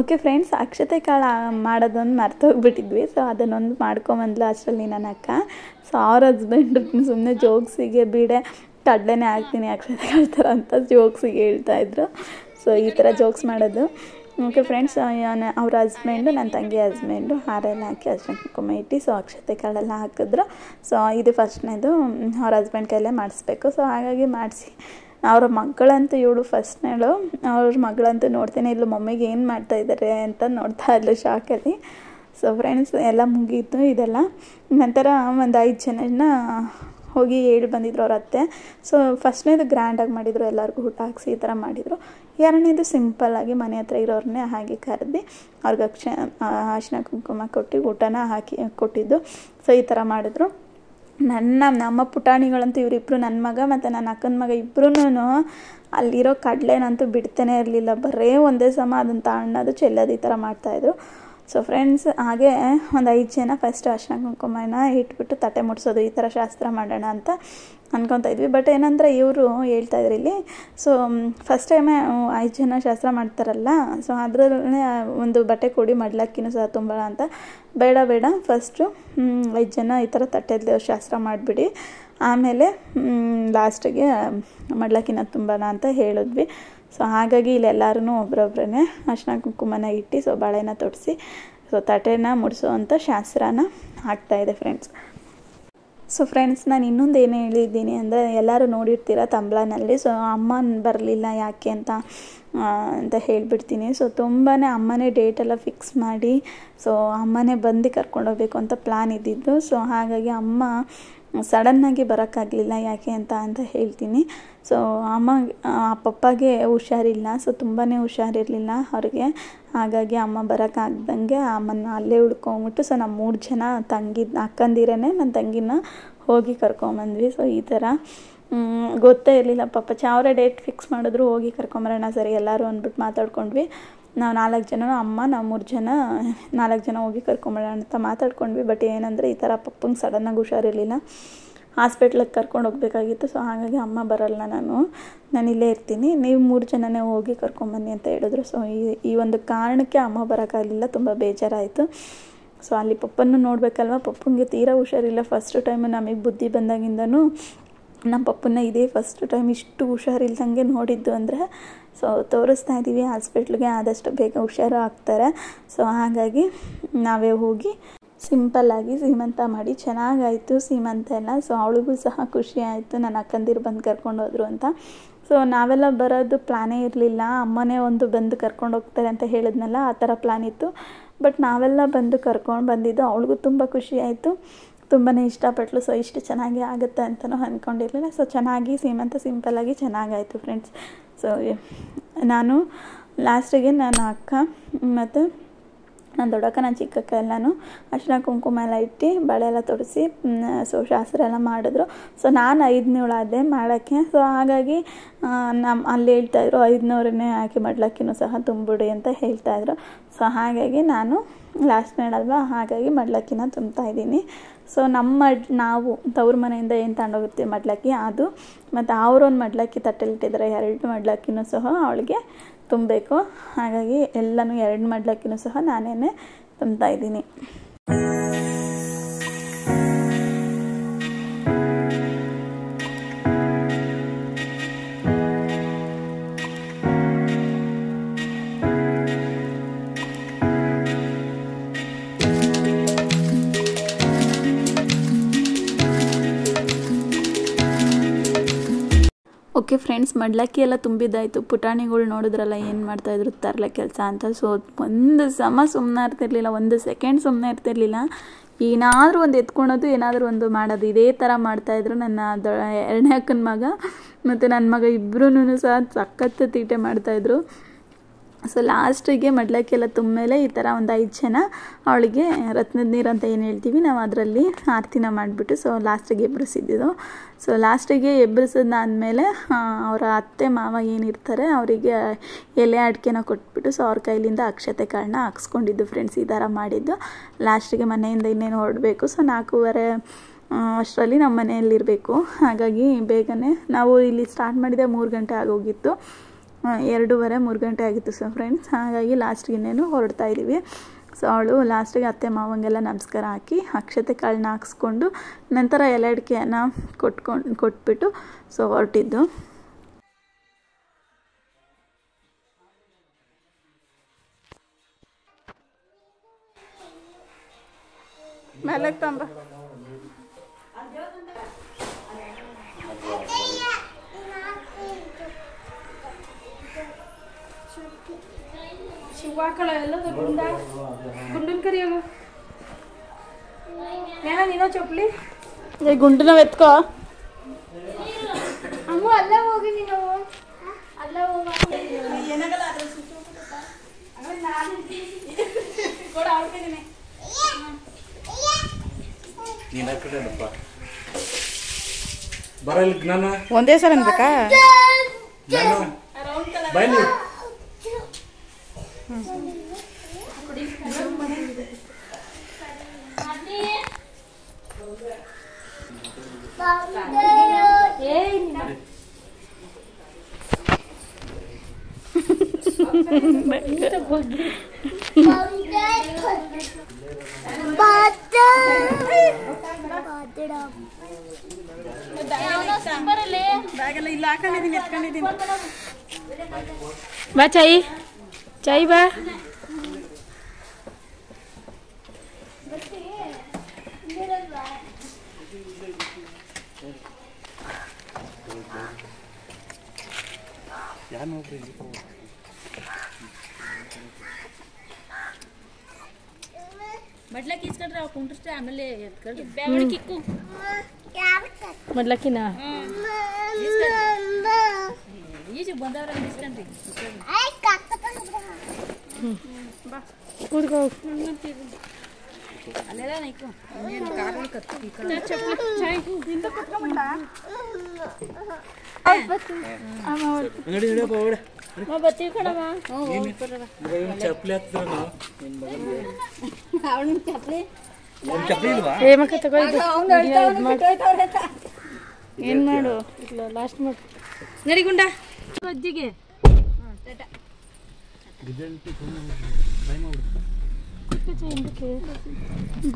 ಓಕೆ ಫ್ರೆಂಡ್ಸ್, ಅಕ್ಷತೆ ಕಾಳು ಮಾಡೋದೊಂದು ಮರ್ತೋಗ್ಬಿಟ್ಟಿದ್ವಿ. ಸೊ ಅದನ್ನೊಂದು ಮಾಡ್ಕೊಂಬಂದ್ಲು ಅಷ್ಟರಲ್ಲಿ ನನ್ನ ಅಕ್ಕ. ಸೊ ಅವ್ರ ಹಸ್ಬೆಂಡ್ ಸುಮ್ಮನೆ ಜೋಕ್ಸಿಗೆ ಬಿಡೆ ಕಡಲೆನೇ ಹಾಕ್ತೀನಿ ಅಕ್ಷತೆ ಕಾಳು ಥರ ಅಂತ ಜೋಕ್ಸಿಗೆ ಹೇಳ್ತಾಯಿದ್ರು. ಸೊ ಈ ಥರ ಜೋಕ್ಸ್ ಮಾಡೋದು. ಓಕೆ ಫ್ರೆಂಡ್ಸ್, ಅವ್ರ ಹಸ್ಬೆಂಡು ನನ್ನ ತಂಗಿ ಹಸ್ಬೆಂಡು ಹಾರ ಎಲ್ಲ ಹಾಕಿ ಅರಿಶಿನ ಕುಂಕುಮ ಇಟ್ಟು ಸೊ ಅಕ್ಷತೆ ಕಾಳೆಲ್ಲ ಹಾಕಿದ್ರು. ಸೊ ಇದು ಫಸ್ಟ್ನೇದು ಅವ್ರ ಹಸ್ಬೆಂಡ್ ಕೈಲೇ ಮಾಡಿಸ್ಬೇಕು. ಸೊ ಹಾಗಾಗಿ ಮಾಡಿಸಿ ಅವ್ರ ಮಗಳಂತೂ ಇವಳು ಫಸ್ಟ್ನೇಳು. ಅವ್ರ ಮಗಳಂತೂ ನೋಡ್ತೇನೆ ಇಲ್ಲ ಮಮ್ಮಿಗೆ ಏನು ಮಾಡ್ತಾಯಿದ್ದಾರೆ ಅಂತ ನೋಡ್ತಾ ಇದ್ಲು ಶಾಕಲ್ಲಿ. ಸೊ ಫ್ರೆಂಡ್ಸ್ ಎಲ್ಲ ಮುಗೀತು ಇದೆಲ್ಲ. ನಂತರ ಒಂದು 5 ಜನನ ಹೋಗಿ ಹೇಳಿ ಬಂದಿದ್ರು ಅವ್ರ ಅತ್ತೆ. ಸೊ ಫಸ್ಟ್ನೇದು ಗ್ರ್ಯಾಂಡಾಗಿ ಮಾಡಿದರು, ಎಲ್ಲರಿಗೂ ಊಟ ಹಾಕ್ಸಿ ಈ ಥರ ಮಾಡಿದರು. ಎರಡನೇದು ಸಿಂಪಲ್ಲಾಗಿ ಮನೆ ಹತ್ರ ಇರೋರನ್ನೇ ಹಾಗೆ ಕರೆದು ಅವ್ರಿಗೆ ಅರಿಶಿನ ಕುಂಕುಮ ಕೊಟ್ಟು ಊಟನ ಹಾಕಿ ಕೊಟ್ಟಿದ್ದು. ಸೊ ಈ ಥರ ಮಾಡಿದ್ರು. ನಮ್ಮ ಪುಟಾಣಿಗಳಂತೂ ಇವರಿಬ್ಬರು, ನನ್ನ ಮಗ ಮತ್ತು ನನ್ನ ಅಕ್ಕನ ಮಗ ಇಬ್ಬರೂ ಅಲ್ಲಿರೋ ಕಡಲೆನಂತೂ ಬಿಡ್ತಾನೆ ಇರಲಿಲ್ಲ. ಬರೀ ಒಂದೇ ಸಮ ಅದನ್ನು ತಣ್ಣದು ಚೆಲ್ಲೋದು ಈ ಥರ ಮಾಡ್ತಾಯಿದ್ರು. ಸೊ ಫ್ರೆಂಡ್ಸ್, ಹಾಗೆ ಒಂದು 5 ಜನ ಫಸ್ಟ್ ಅರಿಶಿನ ಕುಂಕುಮನ ಇಟ್ಬಿಟ್ಟು ತಟ್ಟೆ ಮುಟ್ಸೋದು, ಈ ಥರ ಶಾಸ್ತ್ರ ಮಾಡೋಣ ಅಂತ ಅಂದ್ಕೊತಾ ಇದ್ವಿ. ಬಟ್ ಏನಂದರೆ ಇವರು ಹೇಳ್ತಾಯಿದ್ರು ಇಲ್ಲಿ, ಸೊ ಫಸ್ಟ್ ಟೈಮೇ 5 ಜನ ಶಾಸ್ತ್ರ ಮಾಡ್ತಾರಲ್ಲ, ಸೊ ಅದರಲ್ಲೇ ಒಂದು ಬಟ್ಟೆ ಕೊಡಿ ಮಡ್ಲಕ್ಕಿನೂ ಸಹ ತುಂಬೋಣ ಅಂತ. ಬೇಡ ಫಸ್ಟು 5 ಜನ ಈ ಥರ ತಟ್ಟೆಯಲ್ಲಿ ಶಾಸ್ತ್ರ ಮಾಡಿಬಿಡಿ, ಆಮೇಲೆ ಲಾಸ್ಟಿಗೆ ಮಡ್ಲಕ್ಕಿನ ತುಂಬೋಣ ಅಂತ ಹೇಳಿದ್ವಿ. ಸೊ ಹಾಗಾಗಿ ಇಲ್ಲೆಲ್ಲರೂ ಒಬ್ಬರೊಬ್ಬರೇ ಅರಿಶಿನ ಕುಂಕುಮನ ಇಟ್ಟು ಸೊ ಬಾಳೆನ ತೊಡಿಸಿ ಸೊ ತಟ್ಟೆನ ಮುಡಿಸೋ ಅಂಥ ಶಾಸ್ತ್ರನ ಆಗ್ತಾಯಿದೆ ಫ್ರೆಂಡ್ಸ್. ಸೊ ಫ್ರೆಂಡ್ಸ್, ನಾನು ಇನ್ನೊಂದು ಏನು ಹೇಳಿದ್ದೀನಿ ಅಂದರೆ, ಎಲ್ಲರೂ ನೋಡಿರ್ತೀರ ತಂಬ್ಳನಲ್ಲಿ. ಸೊ ಅಮ್ಮ ಬರಲಿಲ್ಲ ಯಾಕೆ ಅಂತ ಹೇಳಿಬಿಡ್ತೀನಿ. ಸೊ ತುಂಬಾ ಅಮ್ಮನೇ ಡೇಟೆಲ್ಲ ಫಿಕ್ಸ್ ಮಾಡಿ ಸೊ ಅಮ್ಮನೇ ಬಂದು ಕರ್ಕೊಂಡೋಗ್ಬೇಕು ಅಂತ ಪ್ಲ್ಯಾನ್ ಇದ್ದಿದ್ದು. ಸೊ ಹಾಗಾಗಿ ಅಮ್ಮ ಸಡನ್ನಾಗಿ ಬರೋಕ್ಕಾಗಲಿಲ್ಲ ಯಾಕೆ ಅಂತ ಹೇಳ್ತೀನಿ. ಸೊ ಪಪ್ಪಗೆ ಹುಷಾರಿಲ್ಲ, ಸೊ ತುಂಬಾ ಹುಷಾರಿರಲಿಲ್ಲ ಅವ್ರಿಗೆ. ಹಾಗಾಗಿ ಅಮ್ಮ ಬರೋಕ್ಕಾಗ್ದಂಗೆ ಅಮ್ಮನ ಅಲ್ಲೇ ಉಳ್ಕೊಂಬಿಟ್ಟು ಸೊ ನಮ್ಮ 3 ಜನ ಅಕ್ಕಂದಿರೇ ನನ್ನ ತಂಗಿನ ಹೋಗಿ ಕರ್ಕೊಂಬಂದ್ವಿ. ಸೊ ಈ ಥರ ಗೊತ್ತೇ ಇರಲಿಲ್ಲ ಪಾಪ, ಅವರೇ ಡೇಟ್ ಫಿಕ್ಸ್ ಮಾಡಿದ್ರು ಹೋಗಿ ಕರ್ಕೊಂಬರೋಣ ಸರಿ ಎಲ್ಲರೂ ಅಂದ್ಬಿಟ್ಟು ಮಾತಾಡ್ಕೊಂಡ್ವಿ. ನಾವು 4 ಜನ, ಅಮ್ಮ ನಾವು 3 ಜನ, 4 ಜನ ಹೋಗಿ ಕರ್ಕೊಂಬರೋಣ ಅಂತ ಮಾತಾಡ್ಕೊಂಡ್ವಿ. ಬಟ್ ಏನಂದರೆ ಈ ಥರ ಪಪ್ಪಂಗೆ ಸಡನ್ನಾಗಿ ಹುಷಾರಿರಲಿಲ್ಲ, ಹಾಸ್ಪಿಟ್ಲಿಗೆ ಕರ್ಕೊಂಡು ಹೋಗ್ಬೇಕಾಗಿತ್ತು. ಸೊ ಹಾಗಾಗಿ ಅಮ್ಮ ಬರಲ್ಲ, ನಾನು ಇಲ್ಲೇ ಇರ್ತೀನಿ, ನೀವು 3 ಜನನೇ ಹೋಗಿ ಕರ್ಕೊಂಬನ್ನಿ ಅಂತ ಹೇಳಿದ್ರು. ಸೊ ಈ ಒಂದು ಕಾರಣಕ್ಕೆ ಅಮ್ಮ ಬರೋಕ್ಕಾಗಲಿಲ್ಲ, ತುಂಬ ಬೇಜಾರಾಯಿತು. ಸೊ ಅಲ್ಲಿ ಪಪ್ಪನ್ನು ನೋಡಬೇಕಲ್ವ, ಪಪ್ಪಂಗೆ ತೀರಾ ಹುಷಾರಿಲ್ಲ. ಫಸ್ಟ್ ಟೈಮು ನಮಗೆ ಬುದ್ಧಿ ಬಂದಾಗಿಂದನೂ ನಮ್ಮ ಪಪ್ಪನ್ನ ಇದೇ ಫಸ್ಟ್ ಟೈಮ್ ಇಷ್ಟು ಹುಷಾರಿಲ್ದಂಗೆ ನೋಡಿದ್ದು ಅಂದರೆ. ಸೊ ತೋರಿಸ್ತಾ ಇದ್ದೀವಿ ಹಾಸ್ಪಿಟ್ಲಿಗೆ, ಆದಷ್ಟು ಬೇಗ ಹುಷಾರು ಆಗ್ತಾರೆ. ಸೊ ಹಾಗಾಗಿ ನಾವೇ ಹೋಗಿ ಸಿಂಪಲ್ಲಾಗಿ ಸೀಮಂತ ಮಾಡಿ ಚೆನ್ನಾಗಾಯಿತು ಸೀಮಂತ ಎಲ್ಲ. ಸೊ ಅವಳಿಗೂ ಸಹ ಖುಷಿ ಆಯಿತು, ನನ್ನ ಅಕ್ಕಂದಿರು ಬಂದು ಕರ್ಕೊಂಡೋದ್ರು ಅಂತ. ಸೊ ನಾವೆಲ್ಲ ಬರೋದು ಪ್ಲ್ಯಾನೇ ಇರಲಿಲ್ಲ, ಅಮ್ಮನೇ ಬಂದು ಕರ್ಕೊಂಡು ಹೋಗ್ತಾರೆ ಅಂತ ಹೇಳಿದ್ನಲ್ಲ, ಆ ಥರ ಪ್ಲ್ಯಾನ್ ಇತ್ತು. ಬಟ್ ನಾವೆಲ್ಲ ಬಂದು ಕರ್ಕೊಂಡು ಬಂದಿದ್ದು, ಅವಳಿಗೂ ತುಂಬ ಖುಷಿ ಆಯಿತು, ತುಂಬಾ ಇಷ್ಟಪಟ್ಟಳು. ಸೊ ಇಷ್ಟು ಚೆನ್ನಾಗಿ ಆಗುತ್ತೆ ಅಂತಲೂ ಅಂದ್ಕೊಂಡಿರಲಿಲ್ಲ. ಸೊ ಚೆನ್ನಾಗಿ ಸೀಮಂತ ಸಿಂಪಲ್ಲಾಗಿ ಚೆನ್ನಾಗಾಯಿತು ಫ್ರೆಂಡ್ಸ್. ಸೊ ನಾನು ಲಾಸ್ಟಿಗೆ ನನ್ನ ಅಕ್ಕ ಮತ್ತು ನನ್ನ ದೊಡ್ಡಕ್ಕ, ನನ್ನ ಚಿಕ್ಕಕ್ಕ ಎಲ್ಲನೂ ಅರಿಶಿನ ಕುಂಕುಮ ಎಲ್ಲ ಇಟ್ಟು ಬಳೆ ಎಲ್ಲ ತೊಡಿಸಿ ಸೊ ಶಾಸ್ತ್ರ ಎಲ್ಲ ಮಾಡಿದ್ರು. ಸೊ ನಾನು 5 ಆದೆ ಮಾಡೋಕ್ಕೆ. ಸೊ ಹಾಗಾಗಿ ಅಲ್ಲಿ ಹೇಳ್ತಾಯಿದ್ರು 5 ಹಾಕಿ ಮಡ್ಲಕ್ಕಿನೂ ಸಹ ತುಂಬಿಡಿ ಅಂತ ಹೇಳ್ತಾಯಿದ್ರು. ಸೊ ಹಾಗಾಗಿ ನಾನು ಲಾಸ್ಟ್ ಹೇಳಲ್ವಾ, ಹಾಗಾಗಿ ಮಡ್ಲಕ್ಕಿನ ತುಂಬ್ತಾಯಿದ್ದೀನಿ. ಸೊ ನಾವು ತವ್ರ ಮನೆಯಿಂದ ಏನು ತಗೊಂಡೋಗಿರ್ತೀವಿ ಮಡ್ಲಕ್ಕಿ ಅದು, ಮತ್ತು ಅವರೊಂದು ಮಡ್ಲಕ್ಕಿ ತಟ್ಟೆಲಿಟ್ಟಿದ್ದಾರೆ, 2 ಮಡ್ಲಕ್ಕಿನೂ ಸಹ ಅವಳಿಗೆ ತುಂಬಬೇಕು. ಹಾಗಾಗಿ ಎಲ್ಲನೂ 2 ಮಡ್ಲಕ್ಕಿನೂ ಸಹ ನಾನೇ ತುಂಬ್ತಾಯಿದ್ದೀನಿ. ಓಕೆ ಫ್ರೆಂಡ್ಸ್, ಮಡ್ಲಕ್ಕಿ ಎಲ್ಲ ತುಂಬಿದ್ದಾಯಿತು. ಪುಟಾಣಿಗಳು ನೋಡಿದ್ರಲ್ಲ ಏನು ಮಾಡ್ತಾಯಿದ್ರು ತರಲೆ ಕೆಲಸ ಅಂತ. ಸೊ ಒಂದು ಸಮ ಸುಮ್ಮನೆ ಇರ್ತಿರ್ಲಿಲ್ಲ, 1 ಸೆಕೆಂಡ್ ಸುಮ್ಮನೆ ಇರ್ತಿರ್ಲಿಲ್ಲ. ಏನಾದರೂ ಒಂದು ಎತ್ಕೊಳೋದು, ಏನಾದರೂ ಒಂದು ಮಾಡೋದು, ಇದೇ ಥರ ಮಾಡ್ತಾಯಿದ್ರು. ನನ್ನ 2ನೇ ಅಕ್ಕನ ಮಗ ಮತ್ತು ನನ್ನ ಮಗ ಇಬ್ಬರೂ ಸಹ ಸಖತ್ತು ತೀಟೆ ಮಾಡ್ತಾಯಿದ್ರು. ಸೊ ಲಾಸ್ಟಿಗೆ ಮಡ್ಲಕ್ಕಿ ಎಲ್ಲ ತುಂಬ್ಮೇಲೆ ಈ ಥರ ಒಂದು 5 ಜನ ಅವಳಿಗೆ ರತ್ನದ ನೀರು ಅಂತ ಏನು ಹೇಳ್ತೀವಿ ನಾವು, ಅದರಲ್ಲಿ ಆರತಿನ ಮಾಡಿಬಿಟ್ಟು ಸೊ ಲಾಸ್ಟಿಗೆ ಎಬ್ಬರಿಸಿದ್ದು. ಸೊ ಲಾಸ್ಟಿಗೆ ಎಬ್ಬರಿಸಿದಾದ್ಮೇಲೆ ಅವರ ಅತ್ತೆ ಮಾವ ಏನಿರ್ತಾರೆ ಅವರಿಗೆ ಎಲೆ ಅಡಿಕೆನ ಕೊಟ್ಬಿಟ್ಟು ಸೊ ಅವ್ರ ಕೈಲಿಂದ ಅಕ್ಷತೆ ಕಾಳನ್ನ ಹಾಕ್ಸ್ಕೊಂಡಿದ್ದು ಫ್ರೆಂಡ್ಸ್. ಈ ಥರ ಮಾಡಿದ್ದು. ಲಾಸ್ಟಿಗೆ ಮನೆಯಿಂದ ಇನ್ನೇನು ಹೊರಡಬೇಕು. ಸೊ 4:15 ಅಷ್ಟರಲ್ಲಿ ನಮ್ಮ ಮನೆಯಲ್ಲಿರಬೇಕು. ಹಾಗಾಗಿ ಬೇಗನೆ ನಾವು ಇಲ್ಲಿ ಸ್ಟಾರ್ಟ್ ಮಾಡಿದೆ 3 ಗಂಟೆ ಆಗೋಗಿತ್ತು, 2:15 3 ಗಂಟೆ ಆಗಿತ್ತು. ಸೊ ಫ್ರೆಂಡ್ಸ್, ಹಾಗಾಗಿ ಲಾಸ್ಟಿಗೆ ಇನ್ನೇನು ಹೊರಡ್ತಾ ಇದ್ದೀವಿ. ಸೊ ಅವಳು ಲಾಸ್ಟಿಗೆ ಅತ್ತೆ ಮಾವಂಗೆಲ್ಲ ನಮಸ್ಕಾರ ಹಾಕಿ ಅಕ್ಷತೆ ಕಾಳನ್ನ ಹಾಕ್ಸ್ಕೊಂಡು ನಂತರ ಎಲೆ ಅಡಿಕೆಯನ್ನು ಕೊಟ್ಬಿಟ್ಟು ಸೊ ಹೊರಟಿದ್ದು. ಮೇಲೆ ತಂಬ ಶಿವಾಕಳ ಎಲ್ಲ ಗುಂಡನ್ ಕರಿಯೋಗ ಏನ ನೀನೋ ಚಪ್ಪಲಿ ಗುಂಡನ ಎತ್ಕೋ ಅಮ್ಮ, ಅಲ್ಲೇ ಹೋಗಿ ನೀನು ಅಲ್ಲೇ ಹೋಗ ಬರಲ್ಲ ಜ್ಞಾನ ಒಂದೇ ಸಲ ಅನ್ಬೇಕಾ? ಜ್ಞಾನ ಬನ್ನಿ ಬ್ಯಾಗೆಲ್ಲ ಇಲ್ಲ ಹಾಕೊಂಡಿದ್ದೀನಿ, ಎತ್ಕೊಂಡಿದ್ದೀನಿ. ಬಾ ಚಾಯಿ ಚಾಯಿ ಬಾ. ಮಡ್ಲಕ್ಕಿ ಇಸ್ಕೊಂಡ್ರೆ ಅವ್ ಕುಂಡ್ರಷ್ಟೇ ಆಮೇಲೆ ಎತ್ಕೊಂಡು ಕಿಕ್ಕು ಮೊದ್ಲಕ್ಕಿನ ಈಜಿಗೆ ಬಂದವ್ರ ಇಸ್ಕೊಂಡ್ರಿ ಕೂತ್ಕೋ. ಅಲ್ಲೆಲ್ಲ ನೈಕು ಇನ್ನೇನು ಕಾರಲ್ಲಿ ಕತ್ತಿ ಬರ್ತೀವಿ ಕಣಮ್ಮ. ಚಪ್ಪಲಿ ಹತ್ತಿರ ಅವನ ಚಪ್ಪಲಿ ಚಪ್ಪಲಿ ಇಲ್ವಾ? ಏ ಮಕ್ಕ ತಗೋ ಇದು. ಏನ್ ಮಾಡು ಇಲ್ಲ ಲಾಸ್ಟ್ ಮಾಡು ನಡಿಗುಂಡ ಅಜ್ಜಿಗೆ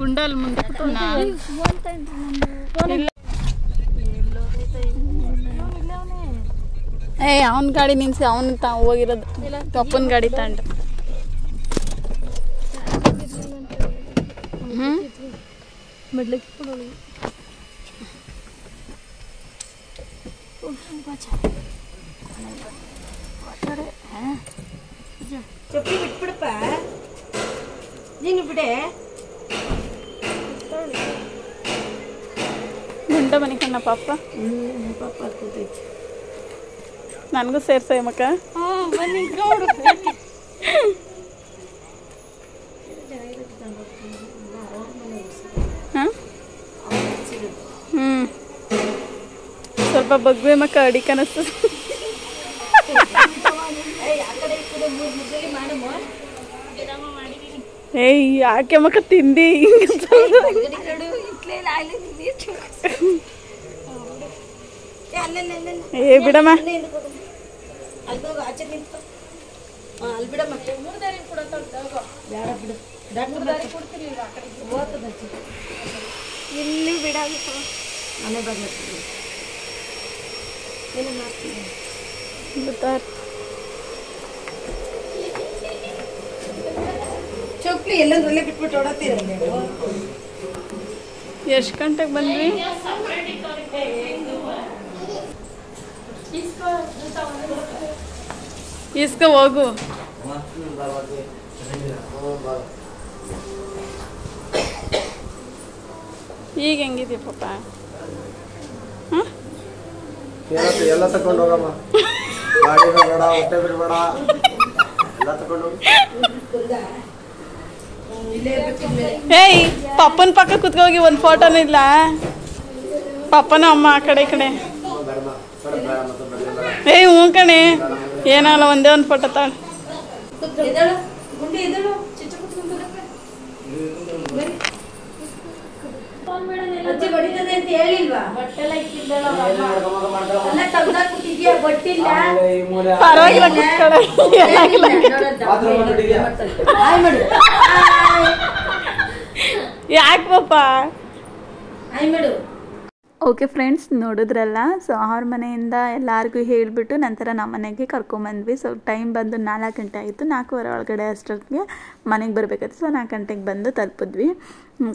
ಗುಂಡಲ್ ಮುಂದೆ ಅವನ ಗಾಡಿ ನಿನ್ಸಿ ಅವನು ಹೋಗಿರೋದು ಪಪ್ಪನ ಗಾಡಿ ತಗೊಂಡು. ಮೊದ್ಲಕ್ಕಿ ಕೊಡೋಳು. ಚಪ್ಪಲಿ ಬಿಟ್ಬಿಡಪ್ಪ ನೀನು ಬಿಡೆ. ಗುಂಡ ಮನೆ ಕಣ್ಣ ಪಾಪ. ಪಾಪ ಕೂತೈತಿ. ನನಗೂ ಸೇರ್ಸ ಮಕ್ಕ. ಬನ್ನಿ ನೋಡು ಸ್ವಲ್ಪ ಬಗ್ವೆ ಮಕ್ಕ ಅಡಿ ಕಾಣಿಸ್ತದೆ. ಏಯ್ ಯಾಕೆ ಮಕ್ಕ ತಿಂದಿ? ಏ ಬಿಡಮ್ಮ. ಅಲ್ಲಿ ಬಿಡಮ್ಮ ಇಲ್ಲಿ ಬಿಡ ಮನೆ ಬರ್ಲತ್ತೀವಿ ಏನು ಮಾಡ್ತೀವಿ ಚೌಕ್ಲಿ ಎಲ್ಲಂದ್ರಲ್ಲೇ ಬಿಟ್ಬಿಟ್ಟು ಓಡಾಡ್ತೀರ ನೀವು. ಎಷ್ಟು ಗಂಟೆಗೆ ಬಂದ್ವಿ? ಇಸ್ಕೊ ಹೋಗು. ಈಗ ಹೆಂಗಿದ್ಯ ಪಾಪ? ಎಲ್ಲ ತಕೊಂಡು ಹೋಗಮ್ಮ. ಗಾಡಿ ಬಿಡಬೇಡ, ಹೊಟ್ಟೆ ಬಿಡಬೇಡ, ಎಲ್ಲ ತಕೊಂಡು ಹೋಗಿ. ಏಯ್ ಪಪ್ಪನ ಪಕ್ಕ ಕುತ್ಕೋಗಿ ಒಂದು ಫೋಟೋನೂ ಇಲ್ಲ. ಪಪ್ಪನ ಅಮ್ಮ ಆ ಕಡೆ ಈ ಕಡೆ. ಏಯ್ ಹ್ಞೂ ಕಣೆ, ಏನಲ್ಲ ಒಂದೇ ಒಂದು ಫೋಟೋ ತಾಳು. ಅಜ್ಜಿ ಬಡಿತದೆ ಅಂತ ಹೇಳಿಲ್ವಾ? ಬಟ್ಟೆಲ್ಲ ಇಟ್ಟಿದ್ದಲ್ಲ ತೆಗ್ದಾಕ್ಬಿಟ್ಟಿದ್ಯಾ ಬಟ್ಟಿಲ್ಲ. ಪರವಾಗಿಲ್ಲ ಕುತ್ಕೊಳ್ಳಿ. ಯಾಕೆ ಪಾಪ? ಆಯ್ ಮಾಡು. ಓಕೆ ಫ್ರೆಂಡ್ಸ್, ನೋಡಿದ್ರಲ್ಲ. ಸೊ ಅವ್ರ ಮನೆಯಿಂದ ಎಲ್ಲರಿಗೂ ಹೇಳಿಬಿಟ್ಟು ನಂತರ ನಮ್ಮ ಮನೆಗೆ ಕರ್ಕೊಂಬಂದ್ವಿ. ಸೊ ಟೈಮ್ ಬಂದು 4 ಗಂಟೆ ಆಯಿತು. 4:15 ಒಳಗಡೆ ಅಷ್ಟೊತ್ತಿಗೆ ಮನೆಗೆ ಬರಬೇಕಾಯ್ತು. ಸೊ 4 ಗಂಟೆಗೆ ಬಂದು ತಲುಪಿದ್ವಿ.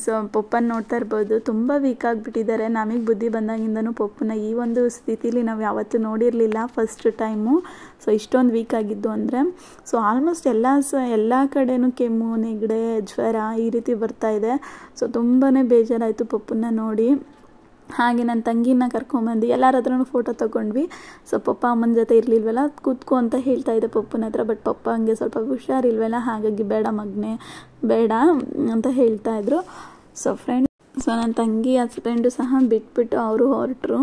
ಸೊ ಪಪ್ಪನ ನೋಡ್ತಾ ಇರ್ಬೋದು, ತುಂಬ ವೀಕ್ ಆಗಿಬಿಟ್ಟಿದ್ದಾರೆ. ನಮಗೆ ಬುದ್ಧಿ ಬಂದಾಗಿಂದನೂ ಪಪ್ಪನ ಈ ಒಂದು ಸ್ಥಿತಿಲಿ ನಾವು ಯಾವತ್ತೂ ನೋಡಿರಲಿಲ್ಲ, ಫಸ್ಟ್ ಟೈಮು. ಸೊ ಇಷ್ಟೊಂದು ವೀಕ್ ಆಗಿದ್ದು ಅಂದರೆ, ಸೊ ಆಲ್ಮೋಸ್ಟ್ ಎಲ್ಲ ಕಡೆನೂ ಕೆಮ್ಮು, ನೆಗಡೆ, ಜ್ವರ ಈ ರೀತಿ ಬರ್ತಾಯಿದೆ. ಸೊ ತುಂಬಾ ಬೇಜಾರಾಯಿತು ಪಪ್ಪನ್ನ ನೋಡಿ. ಹಾಗೆ ನನ್ನ ತಂಗಿನ ಕರ್ಕೊಂಬಂದು ಎಲ್ಲರ ಹತ್ರನೂ ಫೋಟೋ ತೊಗೊಂಡ್ವಿ. ಸೊ ಪಪ್ಪ ಅಮ್ಮನ ಜೊತೆ ಇರಲಿಲ್ವಲ್ಲ, ಕೂತ್ಕೊ ಅಂತ ಹೇಳ್ತಾ ಇದ್ದೆ ಪಪ್ಪನ ಹತ್ರ. ಬಟ್ ಪಪ್ಪ ಹಂಗೆ ಸ್ವಲ್ಪ ಹುಷಾರಿಲ್ವಲ್ಲ, ಹಾಗಾಗಿ ಬೇಡ ಮಗನೇ ಬೇಡ ಅಂತ ಹೇಳ್ತಾಯಿದ್ರು. ಸೊ ನನ್ನ ತಂಗಿ ಹಸ್ಬೆಂಡು ಸಹ ಬಿಟ್ಬಿಟ್ಟು ಅವರು ಹೊರಟರು.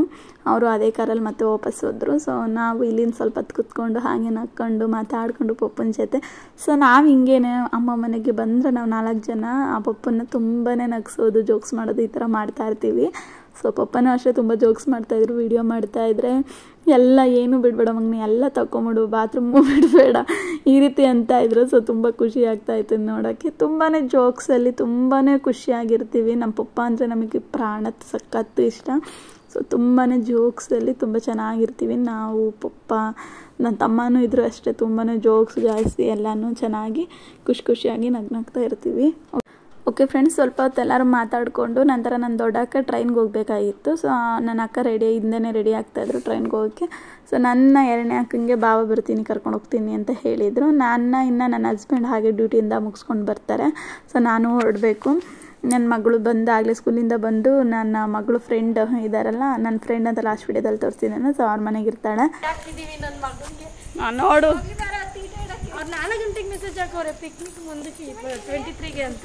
ಅವರು ಅದೇ ಕಾರಲ್ಲಿ ಮತ್ತೆ ವಾಪಸ್ ಹೋದರು. ಸೊ ನಾವು ಇಲ್ಲಿಂದ ಸ್ವಲ್ಪ ಹೊತ್ತು ಕೂತ್ಕೊಂಡು ಹಾಗೆ ನಕ್ಕೊಂಡು ಮಾತಾಡಿಕೊಂಡು ಪಪ್ಪನ ಜೊತೆ. ಸೊ ನಾವು ಹಿಂಗೇನೆ ಅಮ್ಮ ಮನೆಗೆ ಬಂದರೆ ನಾವು 4 ಜನ ಆ ಪಪ್ಪನ ತುಂಬಾ ನಗಿಸೋದು, ಜೋಕ್ಸ್ ಮಾಡೋದು, ಈ ಥರ ಮಾಡ್ತಾಯಿರ್ತೀವಿ. ಸೊ ಪಪ್ಪನೂ ಅಷ್ಟೇ ತುಂಬ ಜೋಕ್ಸ್ ಮಾಡ್ತಾಯಿದ್ರು. ವೀಡಿಯೋ ಮಾಡ್ತಾಯಿದ್ರೆ ಎಲ್ಲ ಏನು ಬಿಡಬೇಡ ಮಗನೇ, ಎಲ್ಲ ತಗೊಂಬಿಡು, ಬಾತ್ರೂಮು ಬಿಡಬೇಡ, ಈ ರೀತಿ ಅಂತ ಇದ್ರು. ಸೊ ತುಂಬ ಖುಷಿ ಆಗ್ತಾಯಿತ್ತು ನೋಡೋಕ್ಕೆ. ತುಂಬಾ ಜೋಕ್ಸಲ್ಲಿ ತುಂಬಾ ಖುಷಿಯಾಗಿರ್ತೀವಿ. ನಮ್ಮ ಪಪ್ಪ ಅಂದರೆ ನಮಗೆ ಪ್ರಾಣ, ಸಖತ್ತು ಇಷ್ಟ. ಸೊ ತುಂಬಾ ಜೋಕ್ಸಲ್ಲಿ ತುಂಬ ಚೆನ್ನಾಗಿರ್ತೀವಿ ನಾವು. ಪಪ್ಪ ನನ್ನ ತಮ್ಮನೂ ಇದ್ದರೂ ಅಷ್ಟೇ, ತುಂಬಾ ಜೋಕ್ಸ್ ಜಾಸ್ತಿ, ಎಲ್ಲನೂ ಚೆನ್ನಾಗಿ ಖುಷಿಯಾಗಿ ನಗ್ನಾಗ್ತಾ ಇರ್ತೀವಿ. ಓಕೆ ಫ್ರೆಂಡ್ಸ್, ಸ್ವಲ್ಪ ಹೊತ್ತು ಎಲ್ಲರೂ ಮಾತಾಡಿಕೊಂಡು ನಂತರ ನನ್ನ ದೊಡ್ಡ ಅಕ್ಕ ಟ್ರೈನ್ಗೆ ಹೋಗಬೇಕಾಗಿತ್ತು. ಸೊ ನನ್ನ ಅಕ್ಕ ಹಿಂದೆನೇ ರೆಡಿ ಆಗ್ತಾಯಿದ್ರು ಟ್ರೈನ್ಗೆ ಹೋಗೋಕ್ಕೆ. ಸೊ ನನ್ನ 2ನೇ ಅಕ್ಕಂಗೆ ಬಾವ ಬರ್ತೀನಿ, ಕರ್ಕೊಂಡು ಹೋಗ್ತೀನಿ ಅಂತ ಹೇಳಿದರು. ನನ್ನ ಹಸ್ಬೆಂಡ್ ಹಾಗೆ ಡ್ಯೂಟಿಯಿಂದ ಮುಗಿಸ್ಕೊಂಡು ಬರ್ತಾರೆ. ಸೊ ನಾನು ಹೊರಡಬೇಕು. ನನ್ನ ಮಗಳು ಆಗಲೇ ಸ್ಕೂಲಿಂದ ಬಂದು ನನ್ನ ಮಗಳು ಫ್ರೆಂಡ್ ಇದ್ದಾರಲ್ಲ, ನನ್ನ ಫ್ರೆಂಡ್ ಅಂತ ಲಾಸ್ಟ್ ವಿಡಿಯೋದಲ್ಲಿ ತೋರಿಸಿದ್ದಾನೆ. ಸೊ ಅವ್ರ ಮನೆಗಿರ್ತಾಳೆ. ನೋಡು, ಅವ್ರು 4 ಗಂಟೆಗೆ ಮೆಸೇಜ್ ಹಾಕೋರೆ ಪಿಕ್ನಿಕ್ ಮುಂದಕ್ಕೆ 23ಗೆ ಅಂತ.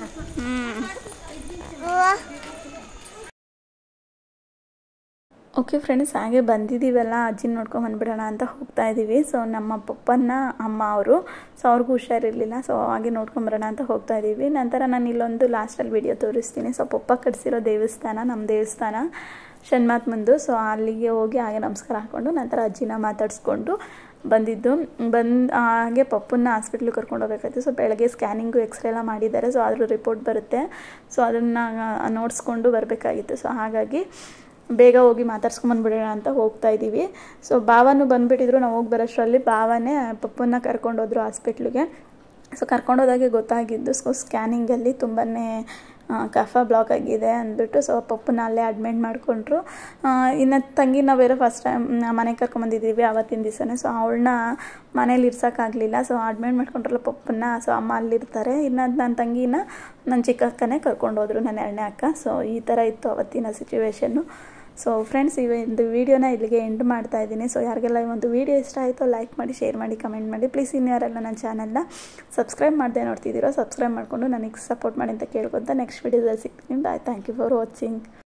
ಓಕೆ ಫ್ರೆಂಡ್ಸ್, ಹಾಗೆ ಬಂದಿದ್ದೀವಲ್ಲ, ಅಜ್ಜಿನ ನೋಡ್ಕೊಂಡು ಬಂದುಬಿಡೋಣ ಅಂತ ಹೋಗ್ತಾ ಇದ್ದೀವಿ. ಸೊ ನಮ್ಮ ಪಪ್ಪನ ಅಮ್ಮ ಅವರು, ಸೊ ಅವ್ರಿಗೂ ಹುಷಾರಿರಲಿಲ್ಲ. ಸೊ ಹಾಗೆ ನೋಡ್ಕೊಂಬರೋಣ ಅಂತ ಹೋಗ್ತಾ ಇದ್ದೀವಿ. ನಂತರ ನಾನು ಇಲ್ಲೊಂದು ಲಾಸ್ಟಲ್ಲಿ ವಿಡಿಯೋ ತೋರಿಸ್ತೀನಿ. ಸೊ ಪಪ್ಪ ಕಟ್ಸಿರೋ ದೇವಸ್ಥಾನ, ನಮ್ಮ ದೇವಸ್ಥಾನ ಷಣ್ಮಾತ್ ಮುಂದು. ಸೊ ಅಲ್ಲಿಗೆ ಹೋಗಿ ಹಾಗೆ ನಮಸ್ಕಾರ ಹಾಕ್ಕೊಂಡು ನಂತರ ಅಜ್ಜಿನ ಮಾತಾಡಿಸ್ಕೊಂಡು ಬಂದಿದ್ದು. ಹಾಗೆ ಪಪ್ಪನ್ನ ಹಾಸ್ಪಿಟ್ಲಿಗೆ ಕರ್ಕೊಂಡು ಹೋಗ್ಬೇಕಾಯ್ತು. ಸೊ ಬೆಳಗ್ಗೆ ಸ್ಕ್ಯಾನಿಂಗು ಎಕ್ಸ್ರೇ ಎಲ್ಲ ಮಾಡಿದ್ದಾರೆ. ಸೊ ಅದ್ರ ರಿಪೋರ್ಟ್ ಬರುತ್ತೆ. ಸೊ ಅದನ್ನು ನೋಡಿಸ್ಕೊಂಡು ಬರಬೇಕಾಗಿತ್ತು. ಸೊ ಹಾಗಾಗಿ ಬೇಗ ಹೋಗಿ ಮಾತಾಡ್ಸ್ಕೊಂಬಂದ್ಬಿಡೋಣ ಅಂತ ಹೋಗ್ತಾ ಇದ್ದೀವಿ. ಸೊ ಬಾವನು ಬಂದುಬಿಟ್ಟಿದ್ರು. ನಾವು ಹೋಗಿ ಬರೋಷ್ಟರಲ್ಲಿ ಬಾವನೇ ಪಪ್ಪನ್ನ ಕರ್ಕೊಂಡೋದ್ರು ಹಾಸ್ಪಿಟ್ಲಿಗೆ. ಸೊ ಕರ್ಕೊಂಡೋದಾಗೆ ಗೊತ್ತಾಗಿದ್ದು, ಸೊ ಸ್ಕ್ಯಾನಿಂಗಲ್ಲಿ ತುಂಬಾ ಕಫ ಬ್ಲಾಕ್ ಆಗಿದೆ ಅಂದ್ಬಿಟ್ಟು ಸೊ ಪಪ್ಪನ ಅಲ್ಲೇ ಅಡ್ಮಿಟ್ ಮಾಡಿಕೊಂಡ್ರು. ಇನ್ನು ತಂಗಿನ ಬೇರೆ ಫಸ್ಟ್ ಟೈಮ್ ಮನೆಗೆ ಕರ್ಕೊಂಬಂದಿದ್ದೀವಿ ಆವತ್ತಿನ ದಿವಸನೇ. ಸೊ ಅವಳನ್ನ ಮನೇಲಿ ಇರ್ಸೋಕ್ಕಾಗಲಿಲ್ಲ. ಸೊ ಅಡ್ಮಿಟ್ ಮಾಡ್ಕೊಂಡ್ರಲ್ಲ ಪಪ್ಪನ್ನ. ಸೊ ಅಮ್ಮ ಅಲ್ಲಿರ್ತಾರೆ. ಇನ್ನು ನನ್ನ ತಂಗಿನ ನನ್ನ ಚಿಕ್ಕ ಅಕ್ಕನೇ ಕರ್ಕೊಂಡೋದ್ರು, ನನ್ನ 2ನೇ ಅಕ್ಕ. ಸೊ ಈ ಥರ ಇತ್ತು ಅವತ್ತಿನ ಸಿಚುವೇಶನ್ನು. ಸೊ ಫ್ರೆಂಡ್ಸ್, ಈ ಒಂದು ವೀಡಿಯೋನ ಇಲ್ಲಿಗೆ ಎಂಡ್ ಮಾಡ್ತಾ ಇದ್ದೀನಿ. ಸೊ ಯಾರಿಗೆಲ್ಲ ಈ ಒಂದು ವೀಡಿಯೋ ಇಷ್ಟ ಆಯಿತು ಲೈಕ್ ಮಾಡಿ, ಶೇರ್ ಮಾಡಿ, ಕಮೆಂಟ್ ಮಾಡಿ. ಪ್ಲೀಸ್ ಇನ್ಯಾರೆಲ್ಲ ನನ್ನ ಚಾನಲ್ನ ಸಬ್ಸ್ಕ್ರೈಬ್ ಮಾಡದೆ ನೋಡ್ತಿದ್ದೀರೋ ಸಬ್ಸ್ಕ್ರೈಬ್ ಮಾಡಿಕೊಂಡು ನನಗೆ ಸಪೋರ್ಟ್ ಮಾಡಿ ಅಂತ ಕೇಳ್ಕೊತ ನೆಕ್ಸ್ಟ್ ವೀಡಿಯೋದಲ್ಲಿ ಸಿಗ್ತೀನಿ. ಬಾಯ್, ಥ್ಯಾಂಕ್ ಯು ಫಾರ್ ವಾಚಿಂಗ್.